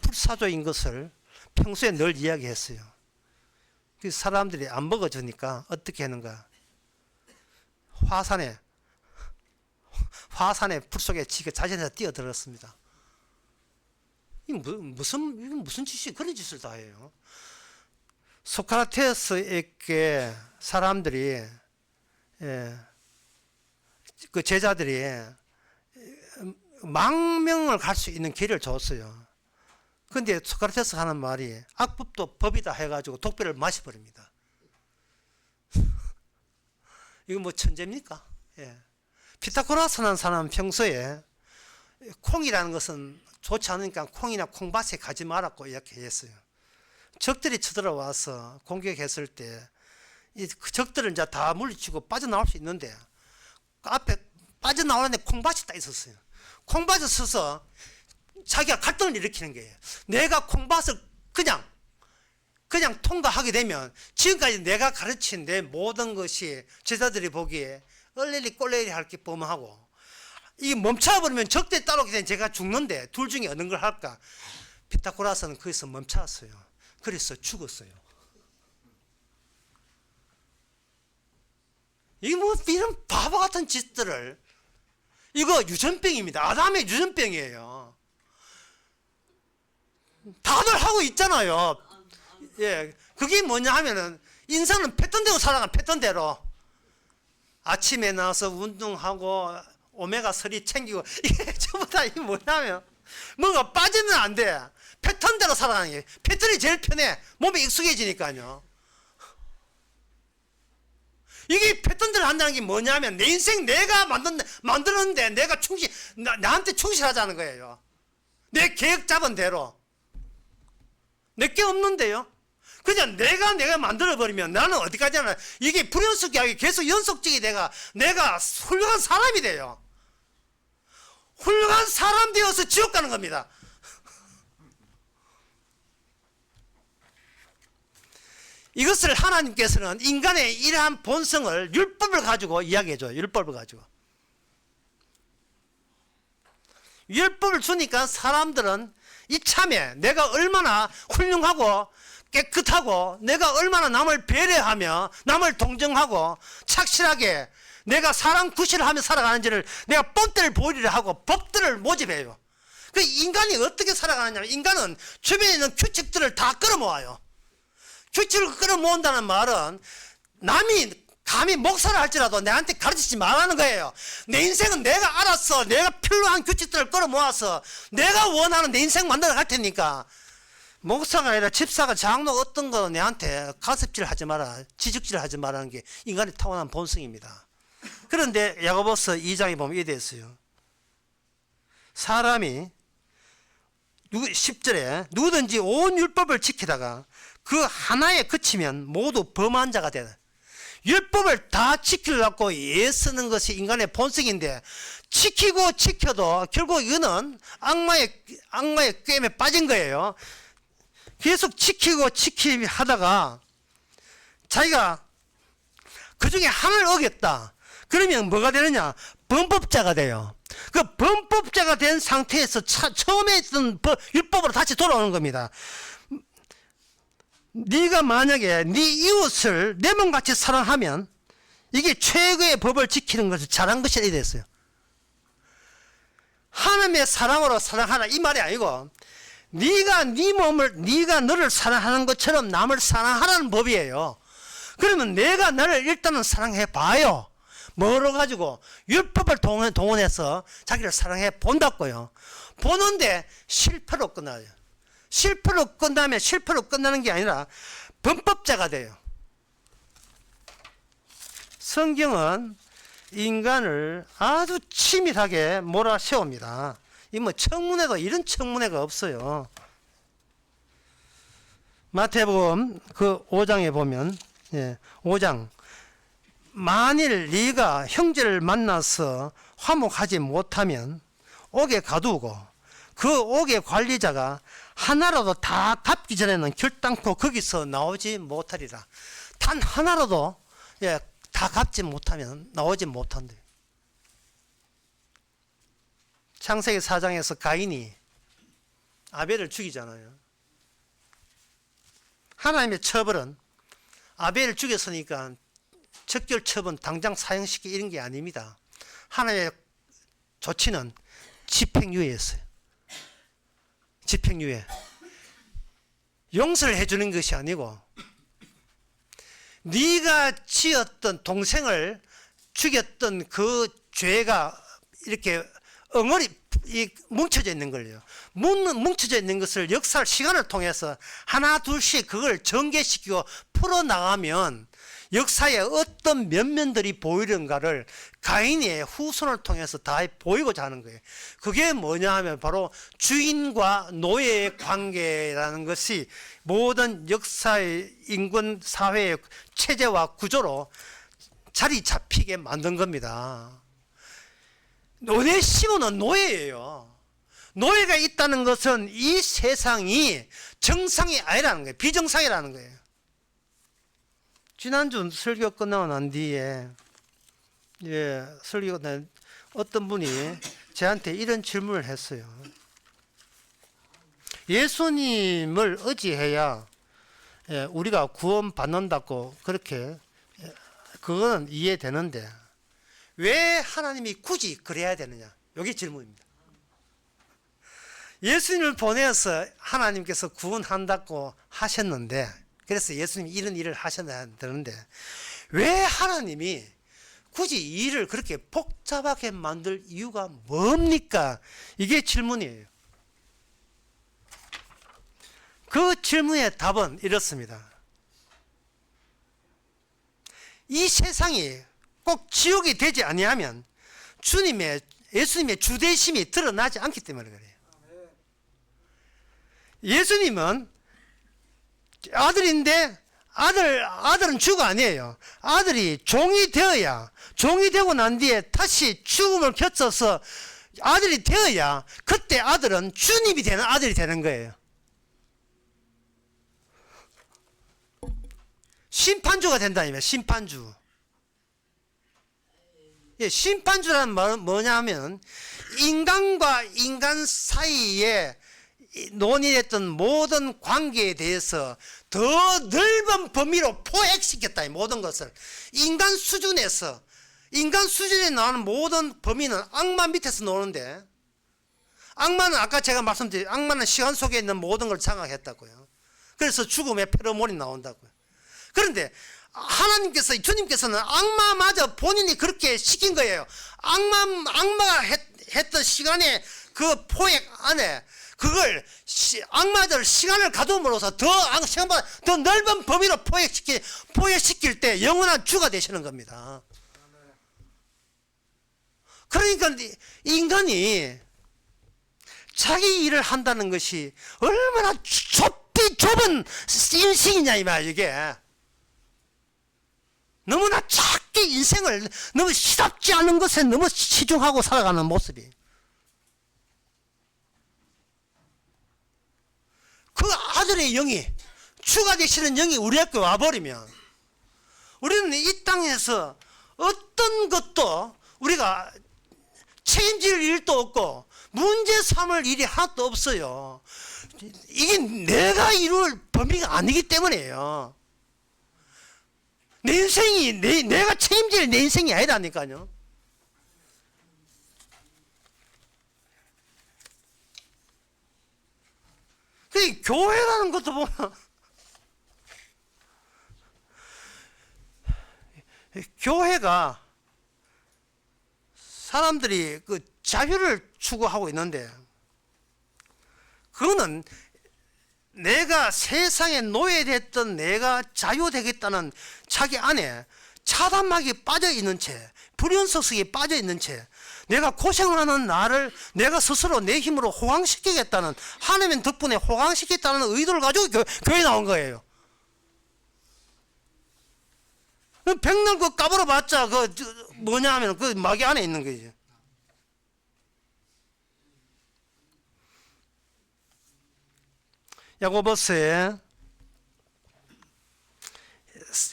불사조인 것을 평소에 늘 이야기했어요. 그 사람들이 안 먹어주니까 어떻게 하는가? 화산에 화산의 불 속에 지가 자신에서 뛰어들었습니다. 이건 무슨 짓이 그런 짓을 다 해요. 소크라테스에게 사람들이 그 제자들이 망명을 갈 수 있는 길을 줬어요. 근데 소크라테스 하는 말이 악법도 법이다 해가지고 독배를 마셔버립니다. 이거 뭐 천재입니까? 피타고라스라는 사람은 평소에 콩이라는 것은 좋지 않으니까 콩이나 콩밭에 가지 말았고 이렇게 했어요. 적들이 쳐들어와서 공격했을 때 이 적들은 이제 다 물리치고 빠져나올 수 있는데 그 앞에 빠져나오는데 콩밭이 딱 있었어요. 콩밭에 서서 자기가 갈등을 일으키는 거예요. 내가 콩밭을 그냥 통과하게 되면 지금까지 내가 가르친 내 모든 것이 제자들이 보기에 얼레리 꼴레리 할 게 뻔하고 이게 멈춰버리면 적대 따라오게 되면 제가 죽는데 둘 중에 어느 걸 할까? 피타고라스는 거기서 멈췄어요. 그래서 죽었어요. 이게 뭐 이런 바보 같은 짓들을, 이거 유전병입니다. 아담의 유전병이에요. 다들 하고 있잖아요. 그게 뭐냐 하면은 인생은 패턴 대로 살아가. 패턴 대로 아침에 나와서 운동하고 오메가3 챙기고 이게 전부 다 이게 뭐냐면 뭔가 빠지면 안 돼. 패턴대로 살아가는 게 패턴이 제일 편해. 몸에 익숙해지니까요. 이게 패턴대로 한다는 게 뭐냐면 내 인생 내가 만드는데 내가 나한테 충실하자는 거예요. 내 계획 잡은 대로. 내게 없는데요. 그냥 내가 만들어버리면 나는 어디까지 하나, 이게 불연속하게 계속 연속적이 내가 훌륭한 사람이 돼요. 훌륭한 사람 되어서 지옥 가는 겁니다. 이것을 하나님께서는 인간의 이러한 본성을 율법을 가지고 이야기해줘요. 율법을 가지고. 율법을 주니까 사람들은 이참에 내가 얼마나 훌륭하고 깨끗하고 내가 얼마나 남을 배려하며 남을 동정하고 착실하게 내가 사람 구실을 하며 살아가는지를 내가 뻔때를 보이려 하고 법들을 모집해요. 그 인간이 어떻게 살아가느냐면 인간은 주변에 있는 규칙들을 다 끌어모아요. 규칙을 끌어모은다는 말은 남이 감히 목사를 할지라도 내한테 가르치지 말라는 거예요. 내 인생은 내가 알아서 내가 필요한 규칙들을 끌어모아서 내가 원하는 내 인생 만들어 갈 테니까 목사가 아니라 집사가 장로 어떤 거 내한테 가습질 하지 마라, 지적질 하지 마라는 게 인간의 타고난 본성입니다. 그런데 야고보서 2장에 보면 이래 있어요. 사람이 10절에 누구든지 온 율법을 지키다가 그 하나에 그치면 모두 범한 자가 되는, 율법을 다 지키려고 애쓰는 것이 인간의 본성인데 지키고 지켜도 결국 이거는 악마의 꾀임에 빠진 거예요. 계속 지키고 하다가 자기가 그 중에 하나를 어겼다. 그러면 뭐가 되느냐? 범법자가 돼요. 그 범법자가 된 상태에서 처음에 있던 율법으로 다시 돌아오는 겁니다. 네가 만약에 네 이웃을 내 몸같이 사랑하면 이게 최고의 법을 지키는 것을 잘한 것이 됐어요. 하나님의 사랑으로 사랑하라 이 말이 아니고 네가 너를 사랑하는 것처럼 남을 사랑하라는 법이에요. 그러면 내가 나를 일단은 사랑해 봐요. 뭐로 가지고? 율법을 동원해서 자기를 사랑해 본다고요. 보는데 실패로 끝나요. 실패로 끝나는 게 아니라 범법자가 돼요. 성경은 인간을 아주 치밀하게 몰아세웁니다. 이 뭐 청문회도 이런 청문회가 없어요. 마태복음 그 5장에 보면 5장 만일 네가 형제를 만나서 화목하지 못하면 옥에 가두고 그 옥의 관리자가 하나라도 다 갚기 전에는 결단코 거기서 나오지 못하리라. 단 하나라도 다 갚지 못하면 나오지 못한대. 창세기 4장에서 가인이 아벨을 죽이잖아요. 하나님의 처벌은 아벨을 죽였으니까 적결 처분 당장 사형시키 이런 게 아닙니다. 하나님의 조치는 집행유예였어요. 집행유예. 용서를 해주는 것이 아니고 네가 지었던 동생을 죽였던 그 죄가 이렇게 엉어리 뭉쳐져 있는 걸요. 뭉쳐져 있는 것을 역사 시간을 통해서 하나 둘씩 그걸 전개시키고 풀어나가면 역사에 어떤 면면들이 보이는가를 가인의 후손을 통해서 다 보이고자 하는 거예요. 그게 뭐냐 하면 바로 주인과 노예의 관계라는 것이 모든 역사의 인권 사회의 체제와 구조로 자리 잡히게 만든 겁니다. 오네시모는 노예예요. 노예가 있다는 것은 이 세상이 정상이 아니라는 거예요. 비정상이라는 거예요. 지난주 설교 끝나고 난 뒤에 설교 끝난 어떤 분이 저한테 이런 질문을 했어요. 예수님을 의지해야 우리가 구원받는다고 그렇게 그거는 이해되는데 왜 하나님이 굳이 그래야 되느냐? 이게 질문입니다. 예수님을 보내서 하나님께서 구원한다고 하셨는데 그래서 예수님이 이런 일을 하셔야 되는데 왜 하나님이 굳이 이 일을 그렇게 복잡하게 만들 이유가 뭡니까? 이게 질문이에요. 그 질문의 답은 이렇습니다. 이 세상이 꼭 지옥이 되지 아니하면 예수님의 주대심이 드러나지 않기 때문에 그래요. 예수님은 아들인데 아들은 주가 아니에요. 아들이 종이 되어야, 종이 되고 난 뒤에 다시 죽음을 겪어서 아들이 되어야 그때 아들은 주님이 되는 아들이 되는 거예요. 심판주가 된다니까. 심판주. 예, 심판주라는 말은 뭐냐면 인간과 인간 사이에 논의했던 모든 관계에 대해서 더 넓은 범위로 포획시켰다. 모든 것을 인간 수준에 나오는 모든 범위는 악마 밑에서 노는데, 악마는 아까 제가 말씀드린 악마는 시간 속에 있는 모든 걸 장악했다고요. 그래서 죽음의 페로몬이 나온다고요. 그런데 하나님께서, 주님께서는 악마마저 본인이 그렇게 시킨 거예요. 악마가 했던 시간의 그 포획 안에 그걸 악마들 시간을 가둠으로써 시간보다 더 넓은 범위로 포획시킬 때 영원한 주가 되시는 겁니다. 그러니까 인간이 자기 일을 한다는 것이 얼마나 좁은 인생이냐 이 말. 이게 너무나 작게 인생을 너무 시답지 않은 것에 너무 치중하고 살아가는 모습이, 그 아들의 영이, 주가 되시는 영이 우리에게 와버리면 우리는 이 땅에서 어떤 것도 우리가 책임질 일도 없고 문제 삼을 일이 하나도 없어요. 이게 내가 이룰 범위가 아니기 때문이에요. 내 인생이 내가 책임질 내 인생이 아니라니까요. 그 교회라는 것도 보면 교회가 사람들이 그 자유를 추구하고 있는데, 그거는 내가 세상에 노예됐던 내가 자유되겠다는 자기 안에 차단막이 빠져 있는 채, 불연속성이 빠져 있는 채, 내가 고생하는 나를 내가 스스로 내 힘으로 호강시키겠다는, 하나님 덕분에 호강시키겠다는 의도를 가지고 교회에 나온 거예요. 백날 그 까불어 봤자 뭐냐 하면 그 마귀 안에 있는 거죠. 야고보서에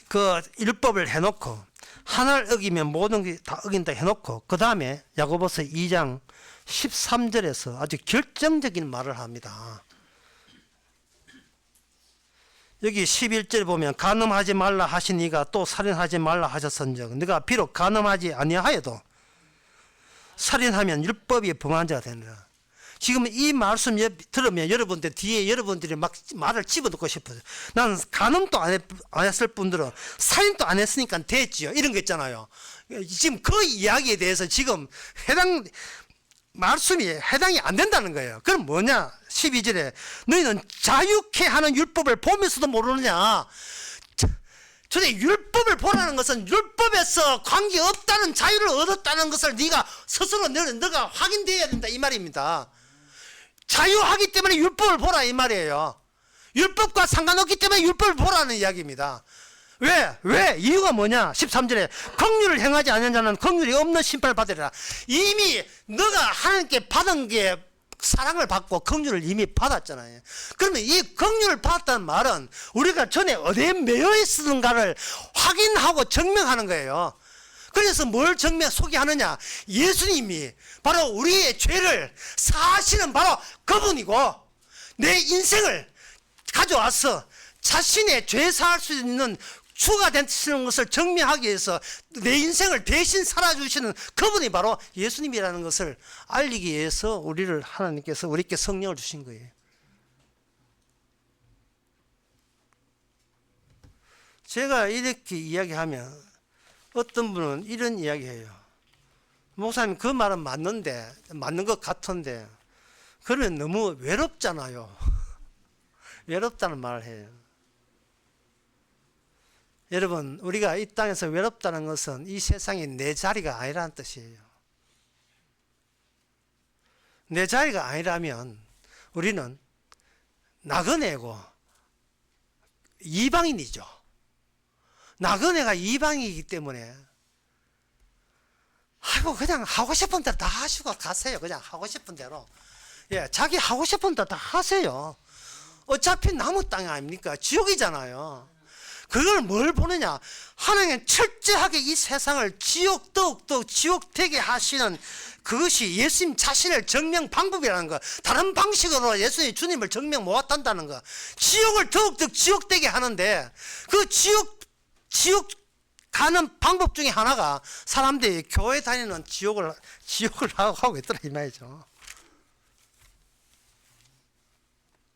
그 율법을 해놓고 하나를 어기면 모든 게 다 어긴다 해놓고 그 다음에 야고보서 2장 13절에서 아주 결정적인 말을 합니다. 여기 11절 보면 간음하지 말라 하시니가 또 살인하지 말라 하셨은즉 네가 비록 간음하지 아니하여도 살인하면 율법이 범한 자가 되느라. 지금 이 말씀 들으면 여러분들 뒤에 여러분들이 막 말을 집어넣고 싶어요. 나는 간음도 안 했을 뿐더러 살인도 안 했으니까 됐지요. 이런 거 있잖아요. 지금 그 이야기에 대해서 지금 말씀이 해당이 안 된다는 거예요. 그럼 뭐냐? 12절에 너희는 자유케 하는 율법을 보면서도 모르느냐? 전에 율법을 보라는 것은 율법에서 관계없다는 자유를 얻었다는 것을 네가 스스로 너가 확인되어야 된다 이 말입니다. 자유하기 때문에 율법을 보라 이 말이에요. 율법과 상관없기 때문에 율법을 보라는 이야기입니다. 왜? 이유가 뭐냐? 13절에 긍휼을 행하지 않는 자는 긍휼이 없는 심판을 받으리라. 이미 너가 하나님께 받은 게 사랑을 받고 긍휼을 이미 받았잖아요. 그러면 이 긍휼을 받았다는 말은 우리가 전에 어디에 매여 있었는가를 확인하고 증명하는 거예요. 그래서 뭘 소개하느냐? 예수님이 바로 우리의 죄를 사시는 바로 그분이고 내 인생을 가져와서 자신의 죄 사할 수 있는 주가 되시는 것을 증명하기 위해서 내 인생을 대신 살아주시는 그분이 바로 예수님이라는 것을 알리기 위해서 우리를 하나님께서 우리께 성령을 주신 거예요. 제가 이렇게 이야기하면 어떤 분은 이런 이야기해요. 목사님 그 말은 맞는 것 같은데 그러면 너무 외롭잖아요. 외롭다는 말을 해요. 여러분 우리가 이 땅에서 외롭다는 것은 이 세상이 내 자리가 아니라는 뜻이에요. 내 자리가 아니라면 우리는 나그네고 이방인이죠. 나그네가 이방이기 때문에 아이고 그냥 하고 싶은 대로 다 하시고 가세요. 그냥 하고 싶은 대로. 예, 자기 하고 싶은 대로 다 하세요. 어차피 나무 땅이 아닙니까? 지옥이잖아요. 그걸 뭘 보느냐? 하나님은 철저하게 이 세상을 더욱더 지옥되게 하시는 그것이 예수님 자신을 증명 방법이라는 거. 다른 방식으로 예수님 주님을 증명 못한다는 거. 지옥을 더욱더 지옥되게 하는데 그 지옥 가는 방법 중에 하나가 사람들이 교회 다니는 지옥을 하고 있더라 이 말이죠.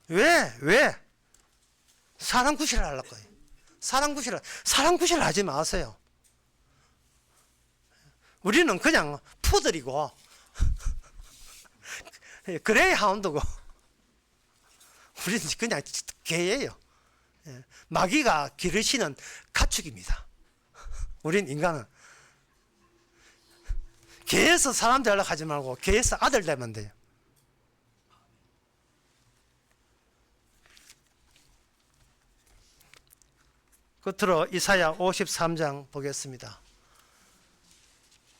왜? 사람 구실을 하려고 해요. 사람 구실을 하지 마세요. 우리는 그냥 푸들이고 그레이 하운드고 우리는 그냥 개예요. 마귀가 기르시는 가축입니다. 우린 인간은 개에서 사람 되려고 하지 말고 개에서 아들 되면 돼요. 끝으로 이사야 53장 보겠습니다.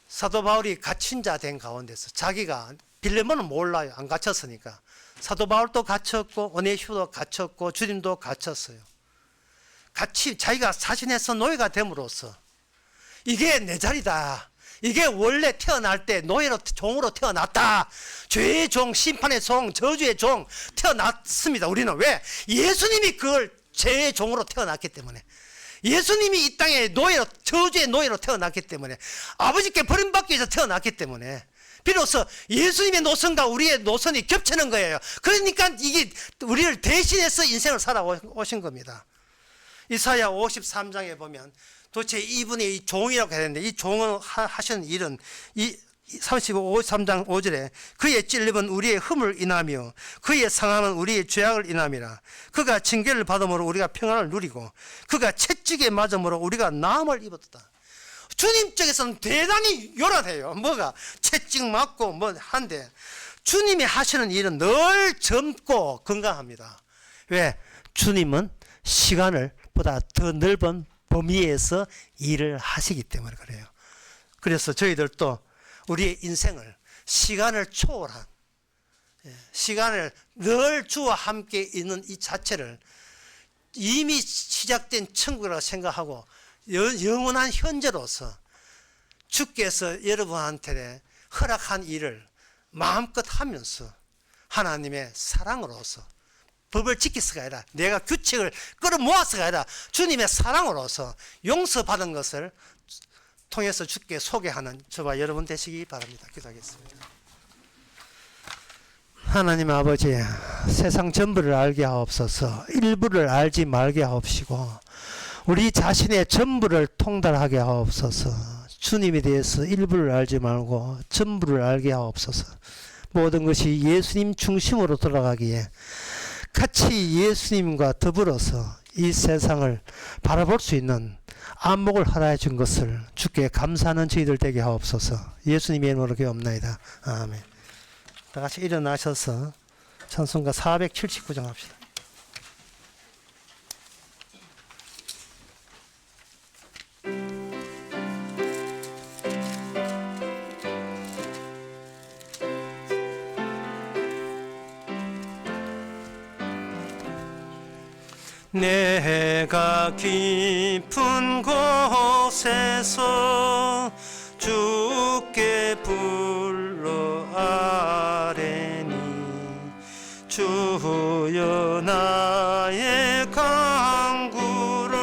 사도 바울이 갇힌 자 된 가운데서 자기가 빌레몬은 몰라요. 안 갇혔으니까. 사도 바울도 갇혔고 오네시모도 갇혔고 주님도 갇혔어요. 같이 자기가 자신에서 노예가 됨으로써 이게 내 자리다. 이게 원래 태어날 때 노예로 종으로 태어났다. 죄의 종, 심판의 종, 저주의 종 태어났습니다. 우리는 왜? 예수님이 그걸 죄의 종으로 태어났기 때문에. 예수님이 이 땅에 노예로, 저주의 노예로 태어났기 때문에, 아버지께 버림받기 위해서 태어났기 때문에 비로소 예수님의 노선과 우리의 노선이 겹치는 거예요. 그러니까 이게 우리를 대신해서 인생을 살아오신 겁니다. 이사야 53장에 보면 도대체 이분이 이 종이라고 해야 되는데 이 종은 하시는 일은 이 53장 5절에 그의 찔림은 우리의 흠을 인하며 그의 상함은 우리의 죄악을 인함이라. 그가 징계를 받음으로 우리가 평안을 누리고 그가 채찍에 맞음으로 우리가 나음을 입었다. 주님 쪽에서는 대단히 요란해요. 뭐가 채찍 맞고 뭐 한데 주님이 하시는 일은 늘 젊고 건강합니다. 왜? 주님은 시간을 보다 더 넓은 범위에서 일을 하시기 때문에 그래요. 그래서 저희들도 우리의 인생을 시간을 초월한, 시간을 늘 주와 함께 있는 이 자체를 이미 시작된 천국이라고 생각하고 영원한 현재로서 주께서 여러분한테 허락한 일을 마음껏 하면서 하나님의 사랑으로서 법을 지키서가 아니라 내가 규칙을 끌어모아서가 아니라 주님의 사랑으로서 용서받은 것을 통해서 주께 소개하는 저와 여러분 되시기 바랍니다. 기도하겠습니다. 하나님 아버지, 세상 전부를 알게 하옵소서. 일부를 알지 말게 하옵시고 우리 자신의 전부를 통달하게 하옵소서. 주님에 대해서 일부를 알지 말고 전부를 알게 하옵소서. 모든 것이 예수님 중심으로 돌아가기에 같이 예수님과 더불어서 이 세상을 바라볼 수 있는 안목을 허락해 준 것을 주께 감사하는 저희들 되게 하옵소서. 예수님의 이름으로 기도합나이다. 아멘. 다 같이 일어나셔서 찬송가 479장 합시다. 내가 깊은 곳에서 주께 불러 아뢰니 주여 나의 간구를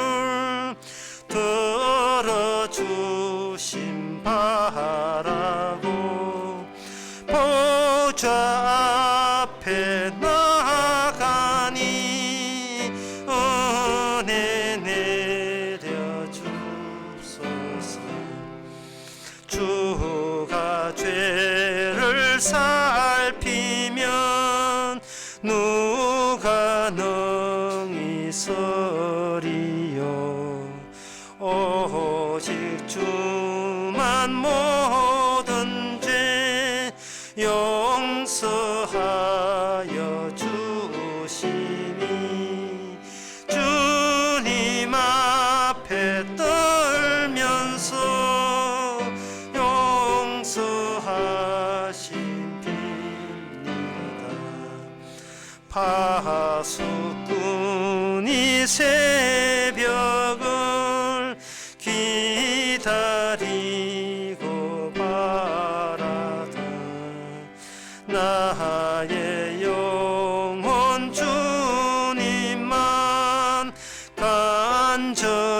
들어주심 바라고 보좌 앞에 나가니 은혜 내려 주소서. 주가 죄를 살피면 누가 능히 서리요. 오직 주만 모든 죄 용서하여 주시니 주님 앞에 떨면서 용서하신 빕니다. 파수꾼이 새벽을 기다리고 바라다 나의 영혼 주님만 간절하게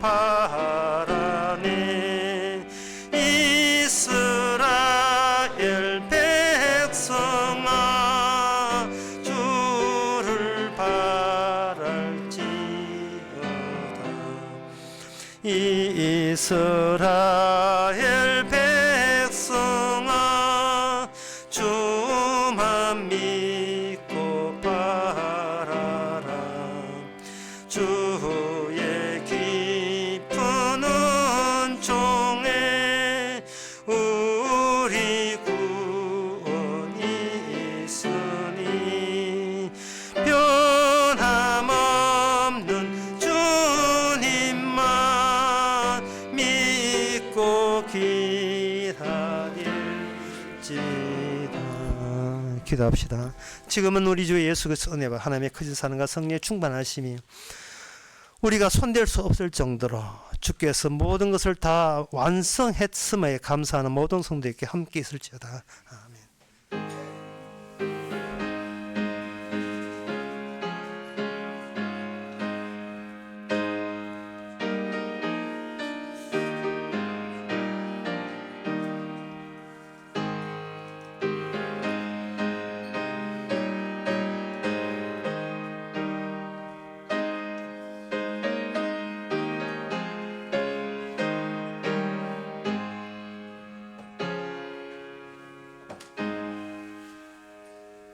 바라네. 이스라엘 백성아 주를 바랄지어다. 이스라엘 백성아 주만 믿고 바라라. 주의 깊은 은총에 우리 구원이 있으니 변함없는 주님만 믿고 기다릴지다. 기도합시다. 지금은 우리 주 예수 그리스도의 은혜와 하나님의 크신 사랑과 성령의 충만하심이 우리가 손댈 수 없을 정도로 주께서 모든 것을 다 완성했음에 감사하는 모든 성도에게 함께 있을지어다. 아멘.